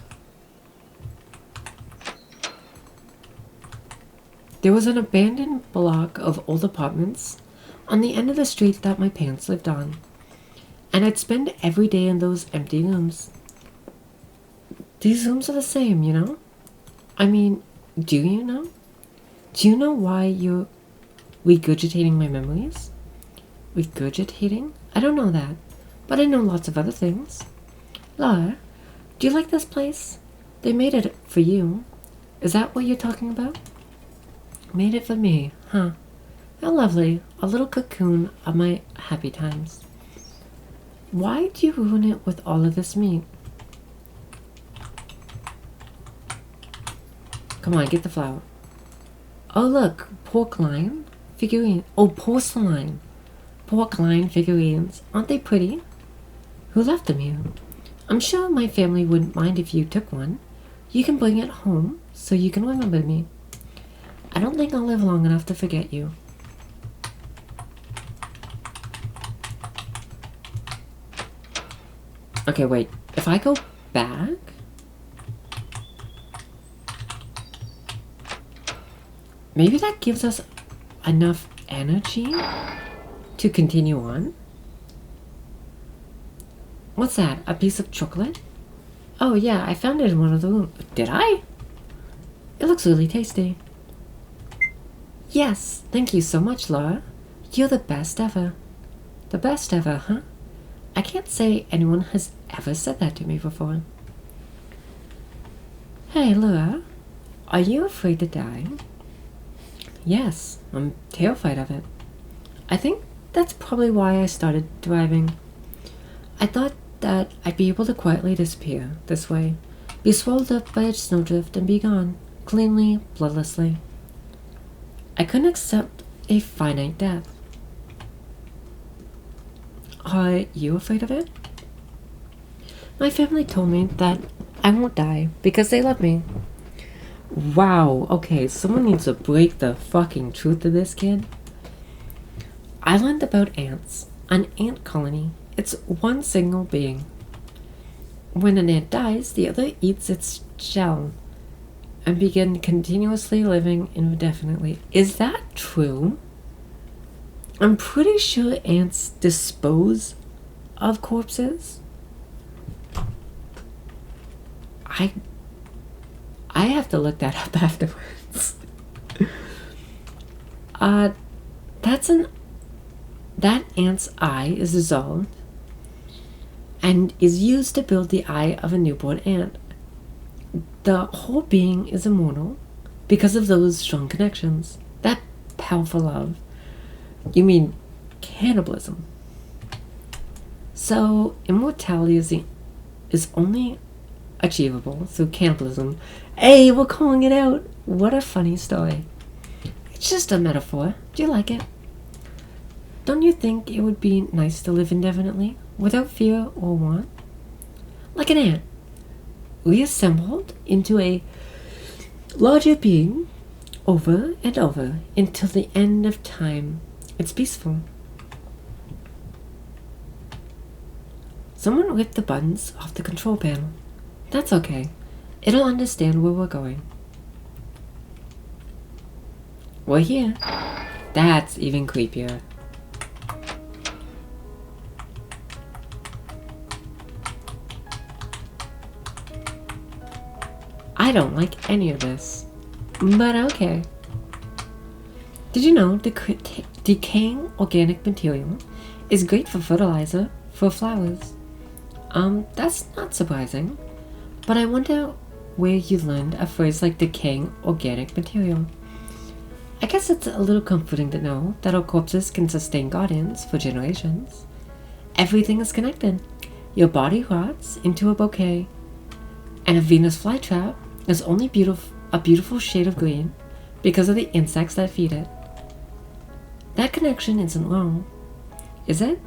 There was an abandoned block of old apartments on the end of the street that my parents lived on, and I'd spend every day in those empty rooms. These rooms are the same, you know? I mean, do you know? Do you know why you're regurgitating my memories? Regurgitating? I don't know that, but I know lots of other things. Laura, do you like this place? They made it for you. Is that what you're talking about? Made it for me, huh? How lovely. A little cocoon of my happy times. Why do you ruin it with all of this meat? Come on, get the flour. Oh, look. Pork line figurine. Oh, porcelain. Pork line figurines. Aren't they pretty? Who left them here? I'm sure my family wouldn't mind if you took one. You can bring it home so you can remember me. I don't think I'll live long enough to forget you. Okay, wait. If I go back... maybe that gives us enough energy to continue on? What's that? A piece of chocolate? Oh yeah, I found it in one of the rooms. Did I? It looks really tasty. Yes, thank you so much, Laura. You're the best ever. The best ever, huh? I can't say anyone has ever said that to me before. Hey, Laura. Are you afraid to die? Yes, I'm terrified of it. I think that's probably why I started driving. I thought that I'd be able to quietly disappear this way, be swallowed up by a snowdrift and be gone, cleanly, bloodlessly. I couldn't accept a finite death. Are you afraid of it? My family told me that I won't die because they love me. Wow, okay, someone needs to break the fucking truth to this kid. I learned about ants. An ant colony. It's one single being. When an ant dies, the other eats its shell and begin continuously living indefinitely. Is that true? I'm pretty sure ants dispose of corpses. I have to look that up afterwards. That ant's eye is dissolved and is used to build the eye of a newborn ant. The whole being is immortal because of those strong connections. That powerful love. You mean cannibalism. So immortality is only achievable through cannibalism. Hey, we're calling it out. What a funny story. It's just a metaphor. Do you like it? Don't you think it would be nice to live indefinitely, without fear or want? Like an ant, reassembled into a larger being over and over until the end of time. It's peaceful. Someone ripped the buttons off the control panel. That's okay. It'll understand where we're going. We're here. That's even creepier. I don't like any of this, but okay. Did you know decaying organic material is great for fertilizer for flowers? That's not surprising, but I wonder where you learned a phrase like decaying organic material. I guess it's a little comforting to know that our corpses can sustain gardens for generations. Everything is connected. Your body rots into a bouquet, and a Venus flytrap is only a beautiful shade of green because of the insects that feed it. That connection isn't wrong, is it?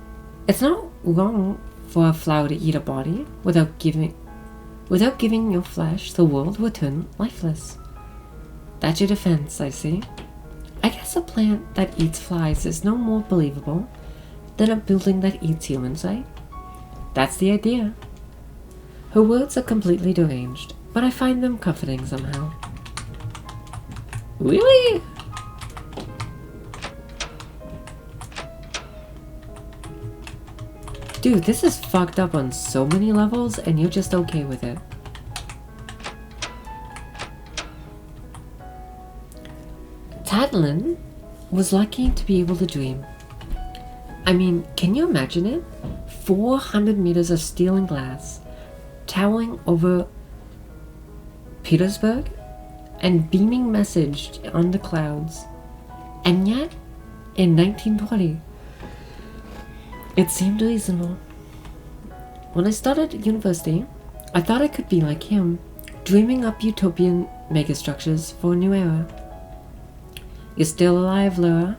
It's not wrong for a flower to eat a body without giving your flesh. The world will turn lifeless. That's your defense, I see. I guess a plant that eats flies is no more believable than a building that eats humans, right? That's the idea. Her words are completely deranged, but I find them comforting somehow. Really? Dude, this is fucked up on so many levels, and you're just okay with it. Tadlin was lucky to be able to dream. I mean, can you imagine it? 400 meters of steel and glass, towering over Petersburg, and beaming message on the clouds. And yet, in 1920, it seemed reasonable. When I started university, I thought I could be like him, dreaming up utopian megastructures for a new era. You're still alive, Laura.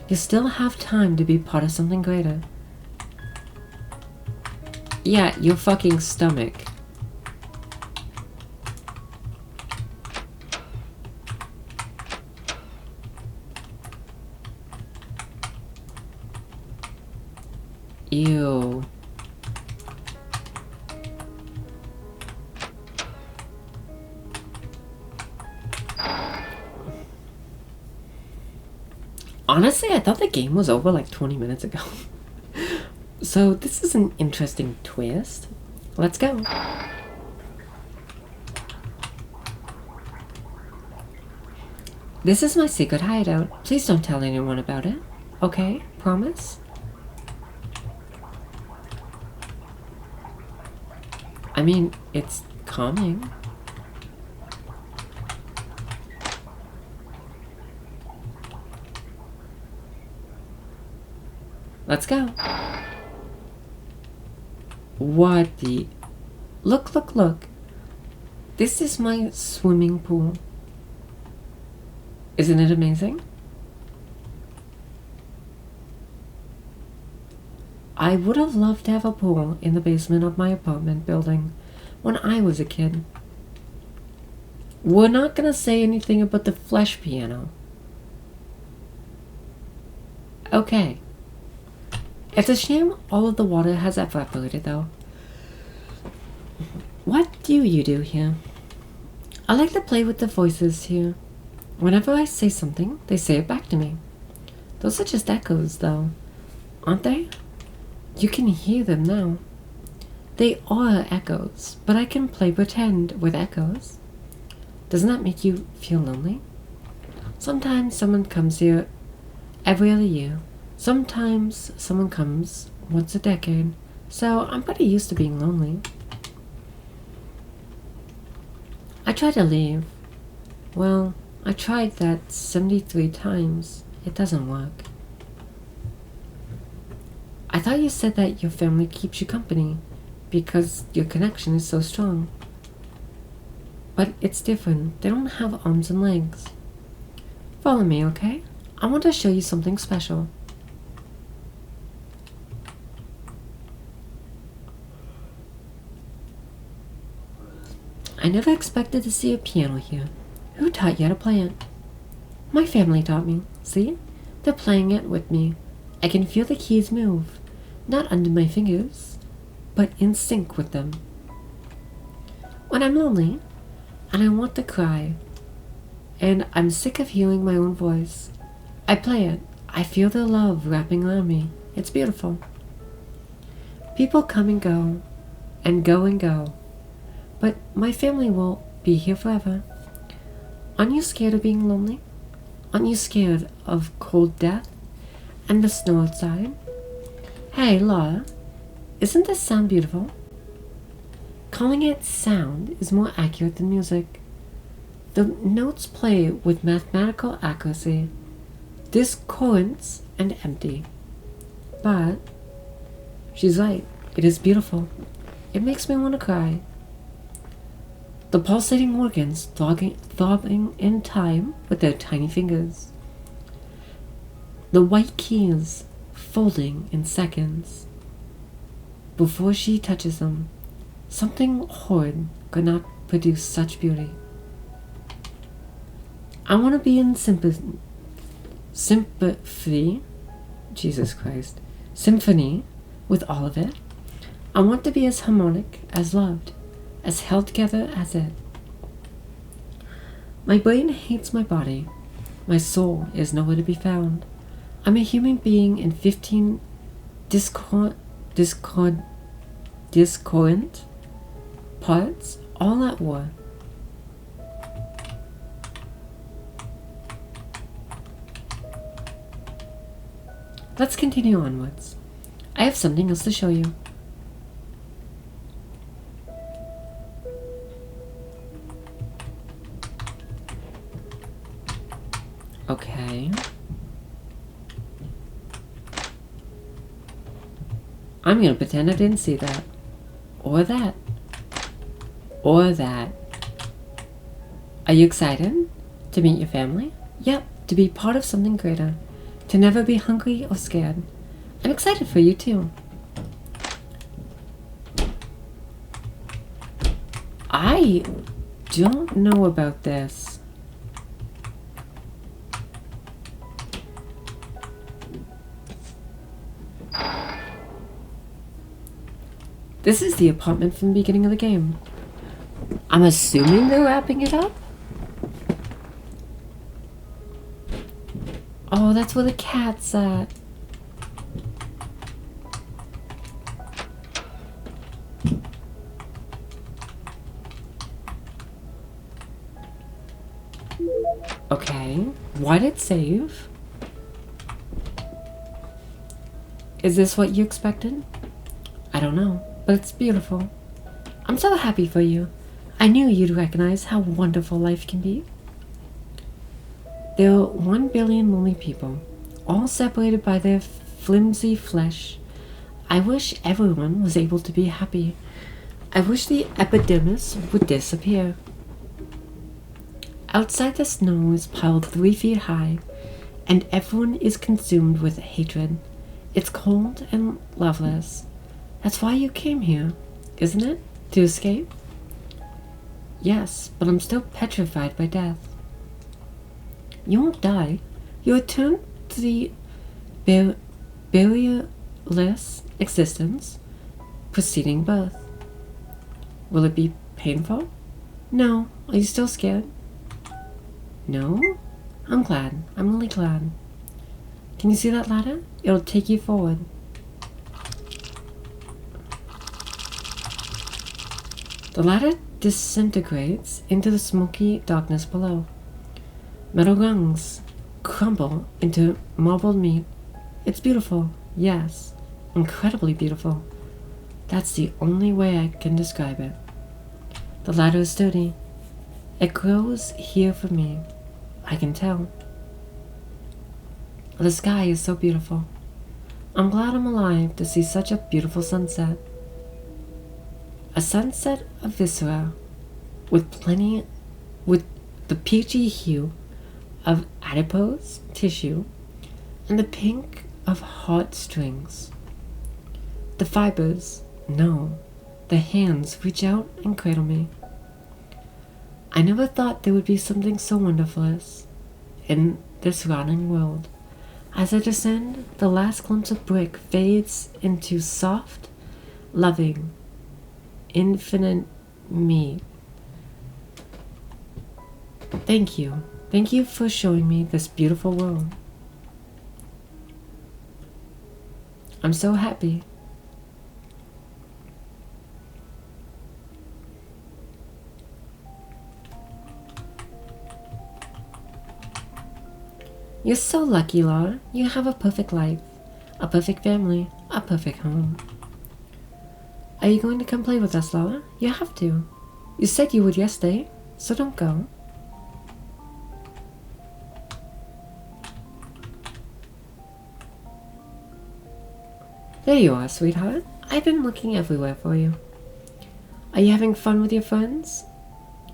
You still have time to be part of something greater. Yeah, your fucking stomach. Ew. Honestly, I thought the game was over like 20 minutes ago. So this is an interesting twist. Let's go. This is my secret hideout. Please don't tell anyone about it. Okay? Promise? I mean, it's calming. Let's go. What the... Look, look, look. This is my swimming pool. Isn't it amazing? I would have loved to have a pool in the basement of my apartment building when I was a kid. We're not gonna say anything about the flesh piano. Okay. It's a shame all of the water has evaporated though. What do you do here? I like to play with the voices here. Whenever I say something, they say it back to me. Those are just echoes though, aren't they? You can hear them now. They are echoes, but I can play pretend with echoes. Doesn't that make you feel lonely? Sometimes someone comes here every other year. Sometimes someone comes once a decade. So I'm pretty used to being lonely. I tried to leave. Well, I tried that 73 times. It doesn't work. I thought you said that your family keeps you company because your connection is so strong. But it's different. They don't have arms and legs. Follow me, okay? I want to show you something special. I never expected to see a piano here. Who taught you how to play it? My family taught me. See? They're playing it with me. I can feel the keys move. Not under my fingers, but in sync with them. When I'm lonely, and I want to cry, and I'm sick of hearing my own voice, I play it. I feel their love wrapping around me. It's beautiful. People come and go, and go and go. But my family will be here forever. Aren't you scared of being lonely? Aren't you scared of cold death and the snow outside? Hey, Laura, isn't this sound beautiful? Calling it sound is more accurate than music. The notes play with mathematical accuracy, discordant and empty. But she's right. It is beautiful. It makes me want to cry. The pulsating organs throbbing in time with their tiny fingers. The white keys folding in seconds. Before she touches them, something horrid could not produce such beauty. I want to be in sympathy, Jesus Christ, symphony with all of it. I want to be as harmonic as loved. as held together as it. My brain hates my body. My soul is nowhere to be found. I'm a human being in 15 discordant parts, all at war. Let's continue onwards. I have something else to show you. Okay. I'm gonna pretend I didn't see that. Or that. Or that. Are you excited to meet your family? Yep, to be part of something greater. To never be hungry or scared. I'm excited for you too. I don't know about this. This is the apartment from the beginning of the game. I'm assuming they're wrapping it up? Oh, that's where the cat's at. Okay, why did it save? Is this what you expected? I don't know, but it's beautiful. I'm so happy for you. I knew you'd recognize how wonderful life can be. There are 1 billion lonely people, all separated by their flimsy flesh. I wish everyone was able to be happy. I wish the epidermis would disappear. Outside, the snow is piled 3 feet high, and everyone is consumed with hatred. It's cold and loveless. That's why you came here, isn't it? To escape? Yes, but I'm still petrified by death. You won't die. You return to the barrierless existence preceding birth. Will it be painful? No. Are you still scared? No? I'm glad. I'm really glad. Can you see that ladder? It'll take you forward. The ladder disintegrates into the smoky darkness below. Metal rungs crumble into marbled meat. It's beautiful, yes, incredibly beautiful. That's the only way I can describe it. The ladder is sturdy. It grows here for me. I can tell. The sky is so beautiful. I'm glad I'm alive to see such a beautiful sunset. A sunset of viscera with the peachy hue of adipose tissue and the pink of heartstrings. The fibers, no, the hands reach out and cradle me. I never thought there would be something so wonderful in this rotting world. As I descend, the last glimpse of brick fades into soft, loving, infinite me. Thank you. Thank you for showing me this beautiful world. I'm so happy. You're so lucky, Laura. You have a perfect life, a perfect family, a perfect home. Are you going to come play with us, Laura? You have to. You said you would yesterday, so don't go. There you are, sweetheart. I've been looking everywhere for you. Are you having fun with your friends?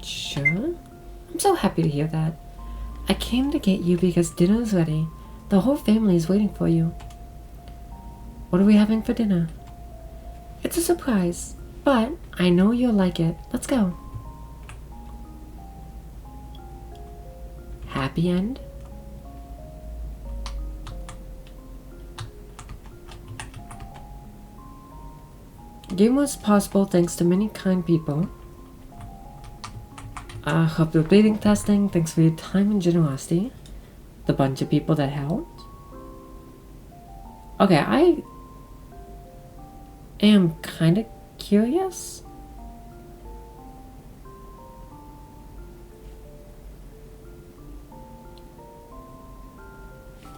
Sure. I'm so happy to hear that. I came to get you because dinner is ready. The whole family is waiting for you. What are we having for dinner? It's a surprise, but I know you'll like it. Let's go. Happy end? The game was possible thanks to many kind people Hope you're bleeding testing. Thanks for your time and generosity. The bunch of people that helped. Okay, I am kind of curious.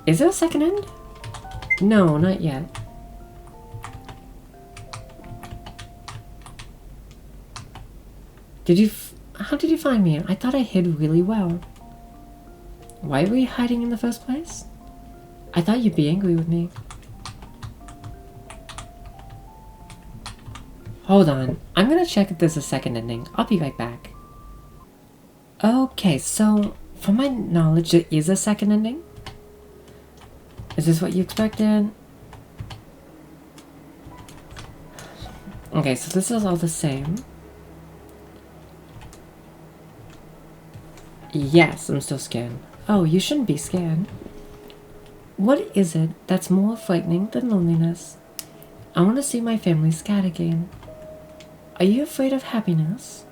Is there a second end? No, not yet. How did you find me? I thought I hid really well. Why were you hiding in the first place? I thought you'd be angry with me. Hold on. I'm gonna check if there's a second ending. I'll be right back. Okay, so from my knowledge, there is a second ending. Is this what you expected? Okay, so this is all the same. Yes, I'm still scared. Oh, you shouldn't be scared. What is it that's more frightening than loneliness? I want to see my family's cat again. Are you afraid of happiness?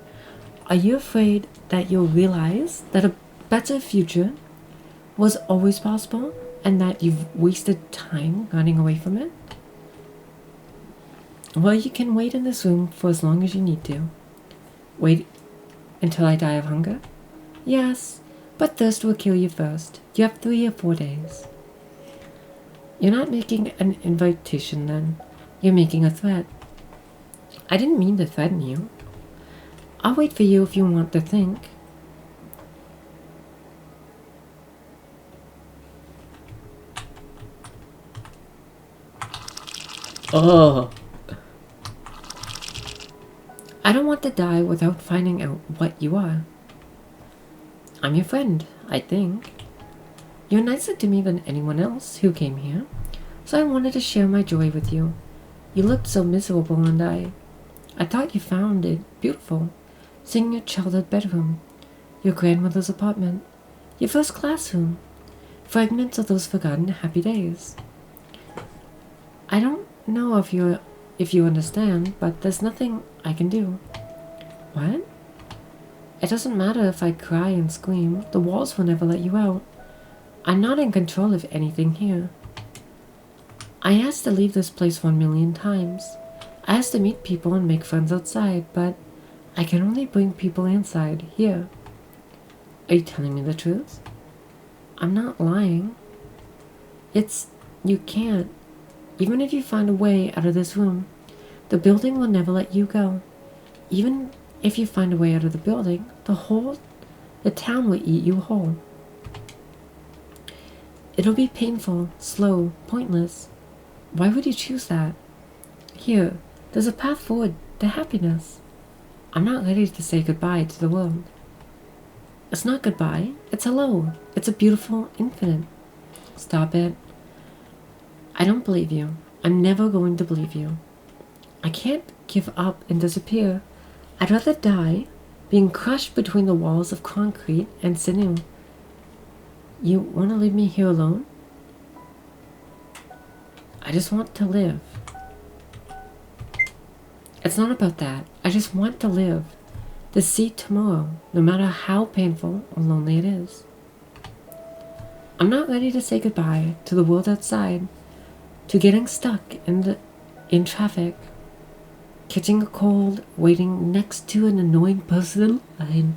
Are you afraid that you'll realize that a better future was always possible and that you've wasted time running away from it? Well, you can wait in this room for as long as you need to. Wait until I die of hunger? Yes, but thirst will kill you first. You have 3 or 4 days. You're not making an invitation then. You're making a threat. I didn't mean to threaten you. I'll wait for you if you want to think. Oh. I don't want to die without finding out what you are. I'm your friend, I think. You're nicer to me than anyone else who came here, so I wanted to share my joy with you. You looked so miserable and I thought you found it beautiful, seeing your childhood bedroom, your grandmother's apartment, your first classroom, fragments of those forgotten happy days. I don't know if you understand, but there's nothing I can do. What? It doesn't matter if I cry and scream, the walls will never let you out. I'm not in control of anything here. I asked to leave this place 1,000,000 times. I asked to meet people and make friends outside, but I can only bring people inside, here. Are you telling me the truth? I'm not lying. You can't. Even if you find a way out of this room, the building will never let you go. Even if you find a way out of the building, the town will eat you whole. It'll be painful, slow, pointless. Why would you choose that? Here, there's a path forward to happiness. I'm not ready to say goodbye to the world. It's not goodbye, it's hello. It's a beautiful infinite. Stop it. I don't believe you. I'm never going to believe you. I can't give up and disappear. I'd rather die, being crushed between the walls of concrete and sinew. You want to leave me here alone? I just want to live. It's not about that. I just want to live. To see tomorrow, no matter how painful or lonely it is. I'm not ready to say goodbye to the world outside, to getting stuck in traffic, catching a cold, waiting next to an annoying person in line.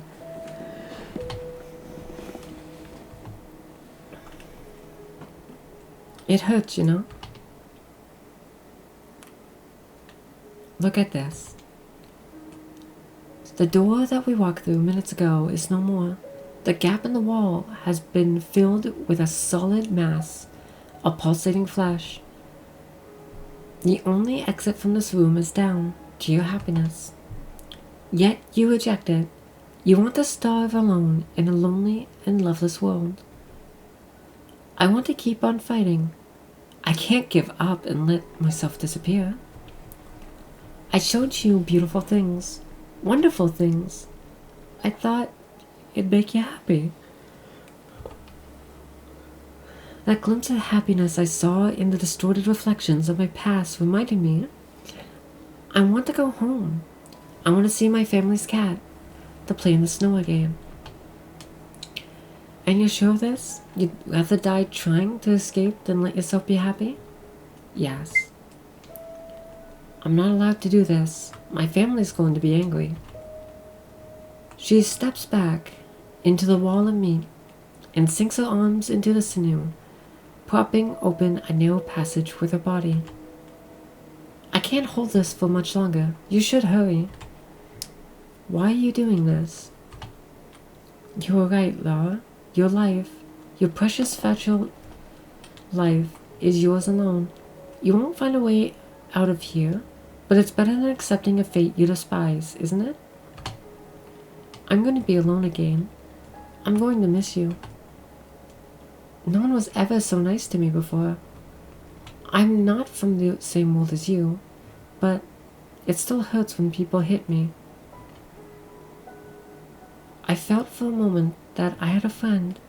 It hurts, you know? Look at this. The door that we walked through minutes ago is no more. The gap in the wall has been filled with a solid mass of pulsating flesh. The only exit from this room is down to your happiness. Yet you reject it. You want to starve alone in a lonely and loveless world. I want to keep on fighting. I can't give up and let myself disappear. I showed you beautiful things, wonderful things. I thought it'd make you happy. That glimpse of happiness I saw in the distorted reflections of my past reminded me, I want to go home. I want to see my family's cat. to play in the snow again. And you're sure of this? You'd rather die trying to escape than let yourself be happy? Yes. I'm not allowed to do this. My family's going to be angry. She steps back into the wall of meat and sinks her arms into the sinew, propping open a narrow passage with her body. I can't hold this for much longer. You should hurry. Why are you doing this? You were right, Laura. Your life, your precious fragile life, is yours alone. You won't find a way out of here, but it's better than accepting a fate you despise, isn't it? I'm going to be alone again. I'm going to miss you. No one was ever so nice to me before. I'm not from the same world as you, but it still hurts when people hit me. I felt for a moment that I had a friend,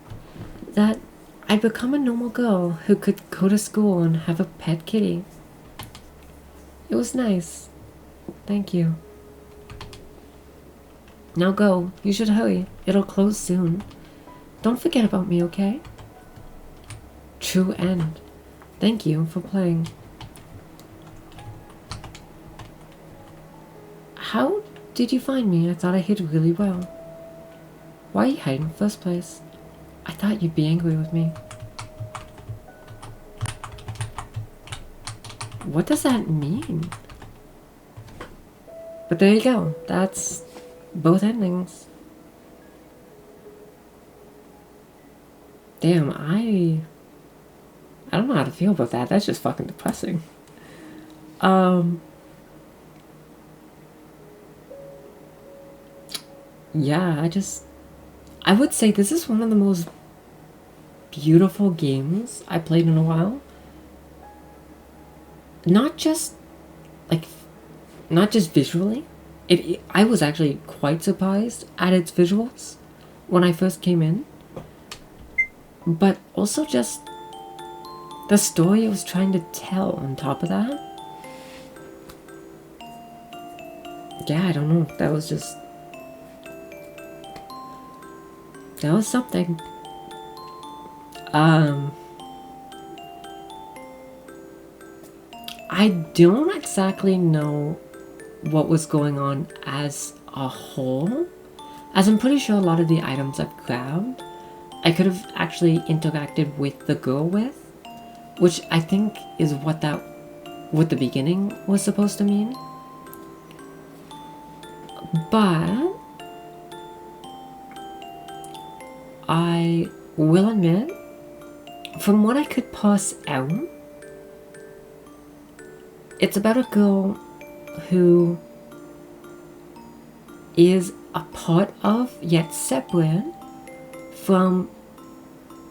that I'd become a normal girl who could go to school and have a pet kitty. It was nice. Thank you. Now go. You should hurry. It'll close soon. Don't forget about me, okay? True end. Thank you for playing. How did you find me? I thought I hid really well. Why are you hiding in the first place? I thought you'd be angry with me. What does that mean? But there you go. That's both endings. Damn, I don't know how to feel about that. That's just fucking depressing. Yeah, I would say this is one of the most beautiful games I played in a while. Not just visually. I was actually quite surprised at its visuals when I first came in. But also just the story it was trying to tell on top of that. Yeah, I don't know. That was something. I don't exactly know what was going on as a whole, as I'm pretty sure a lot of the items I've grabbed I could have actually interacted with the girl with, which I think is what the beginning was supposed to mean. But I will admit, from what I could parse out, it's about a girl who is a part of, yet separate from,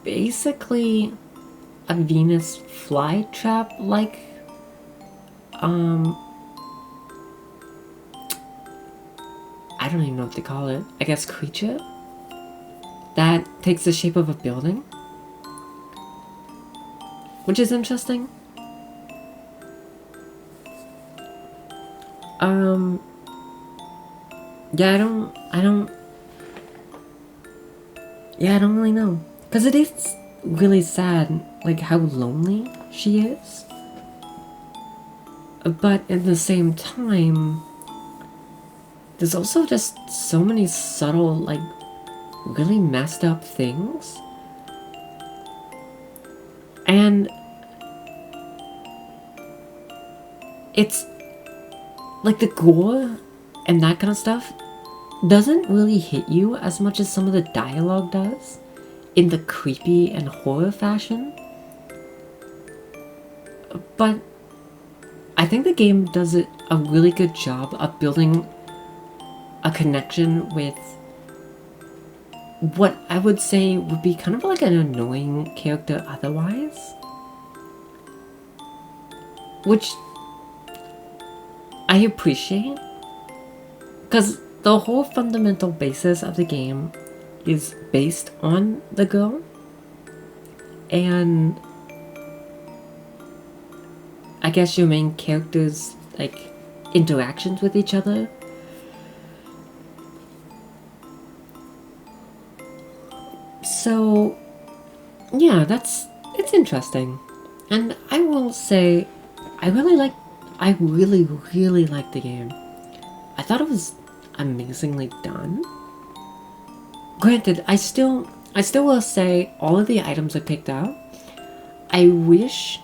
basically a Venus flytrap like I don't even know what to call it. I guess creature that takes the shape of a building, which is interesting. Yeah, I don't really know, because it is really sad, like how lonely she is. But at the same time, there's also just so many subtle, like, really messed up things. And it's like the gore and that kind of stuff doesn't really hit you as much as some of the dialogue does in the creepy and horror fashion. But I think the game does a really good job of building a connection with what I would say would be kind of like an annoying character otherwise. Which I appreciate, because the whole fundamental basis of the game is based on the girl, and I guess your main characters' like interactions with each other yeah, it's interesting. And I will say, I really, really like the game. I thought it was amazingly done. Granted, I still will say all of the items I picked out, I wish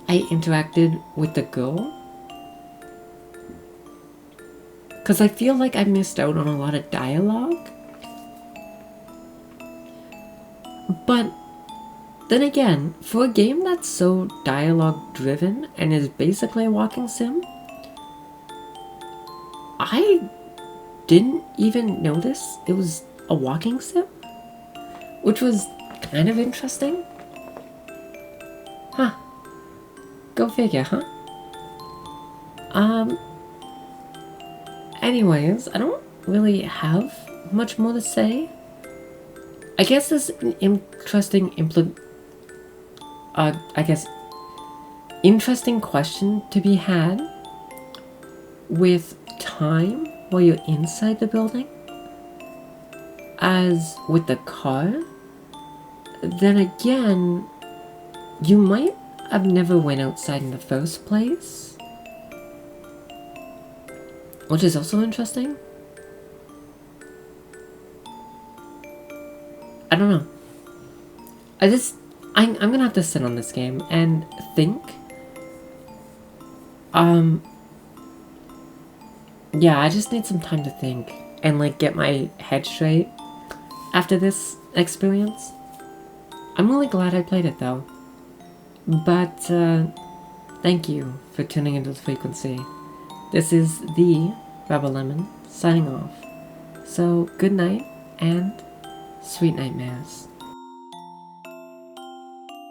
I interacted with the girl. Because I feel like I missed out on a lot of dialogue. But then again, for a game that's so dialogue driven and is basically a walking sim, I didn't even notice it was a walking sim, which was kind of interesting. Huh. Go figure, huh? Anyways, I don't really have much more to say. I guess there's an interesting interesting question to be had with time while you're inside the building. As with the car, then again, you might have never went outside in the first place. Which is also interesting. I don't know. I'm gonna have to sit on this game and think. Yeah, I just need some time to think and like get my head straight after this experience. I'm really glad I played it though. But thank you for tuning into the frequency. This is the Rebel Lemon signing off. So good night and sweet nightmares.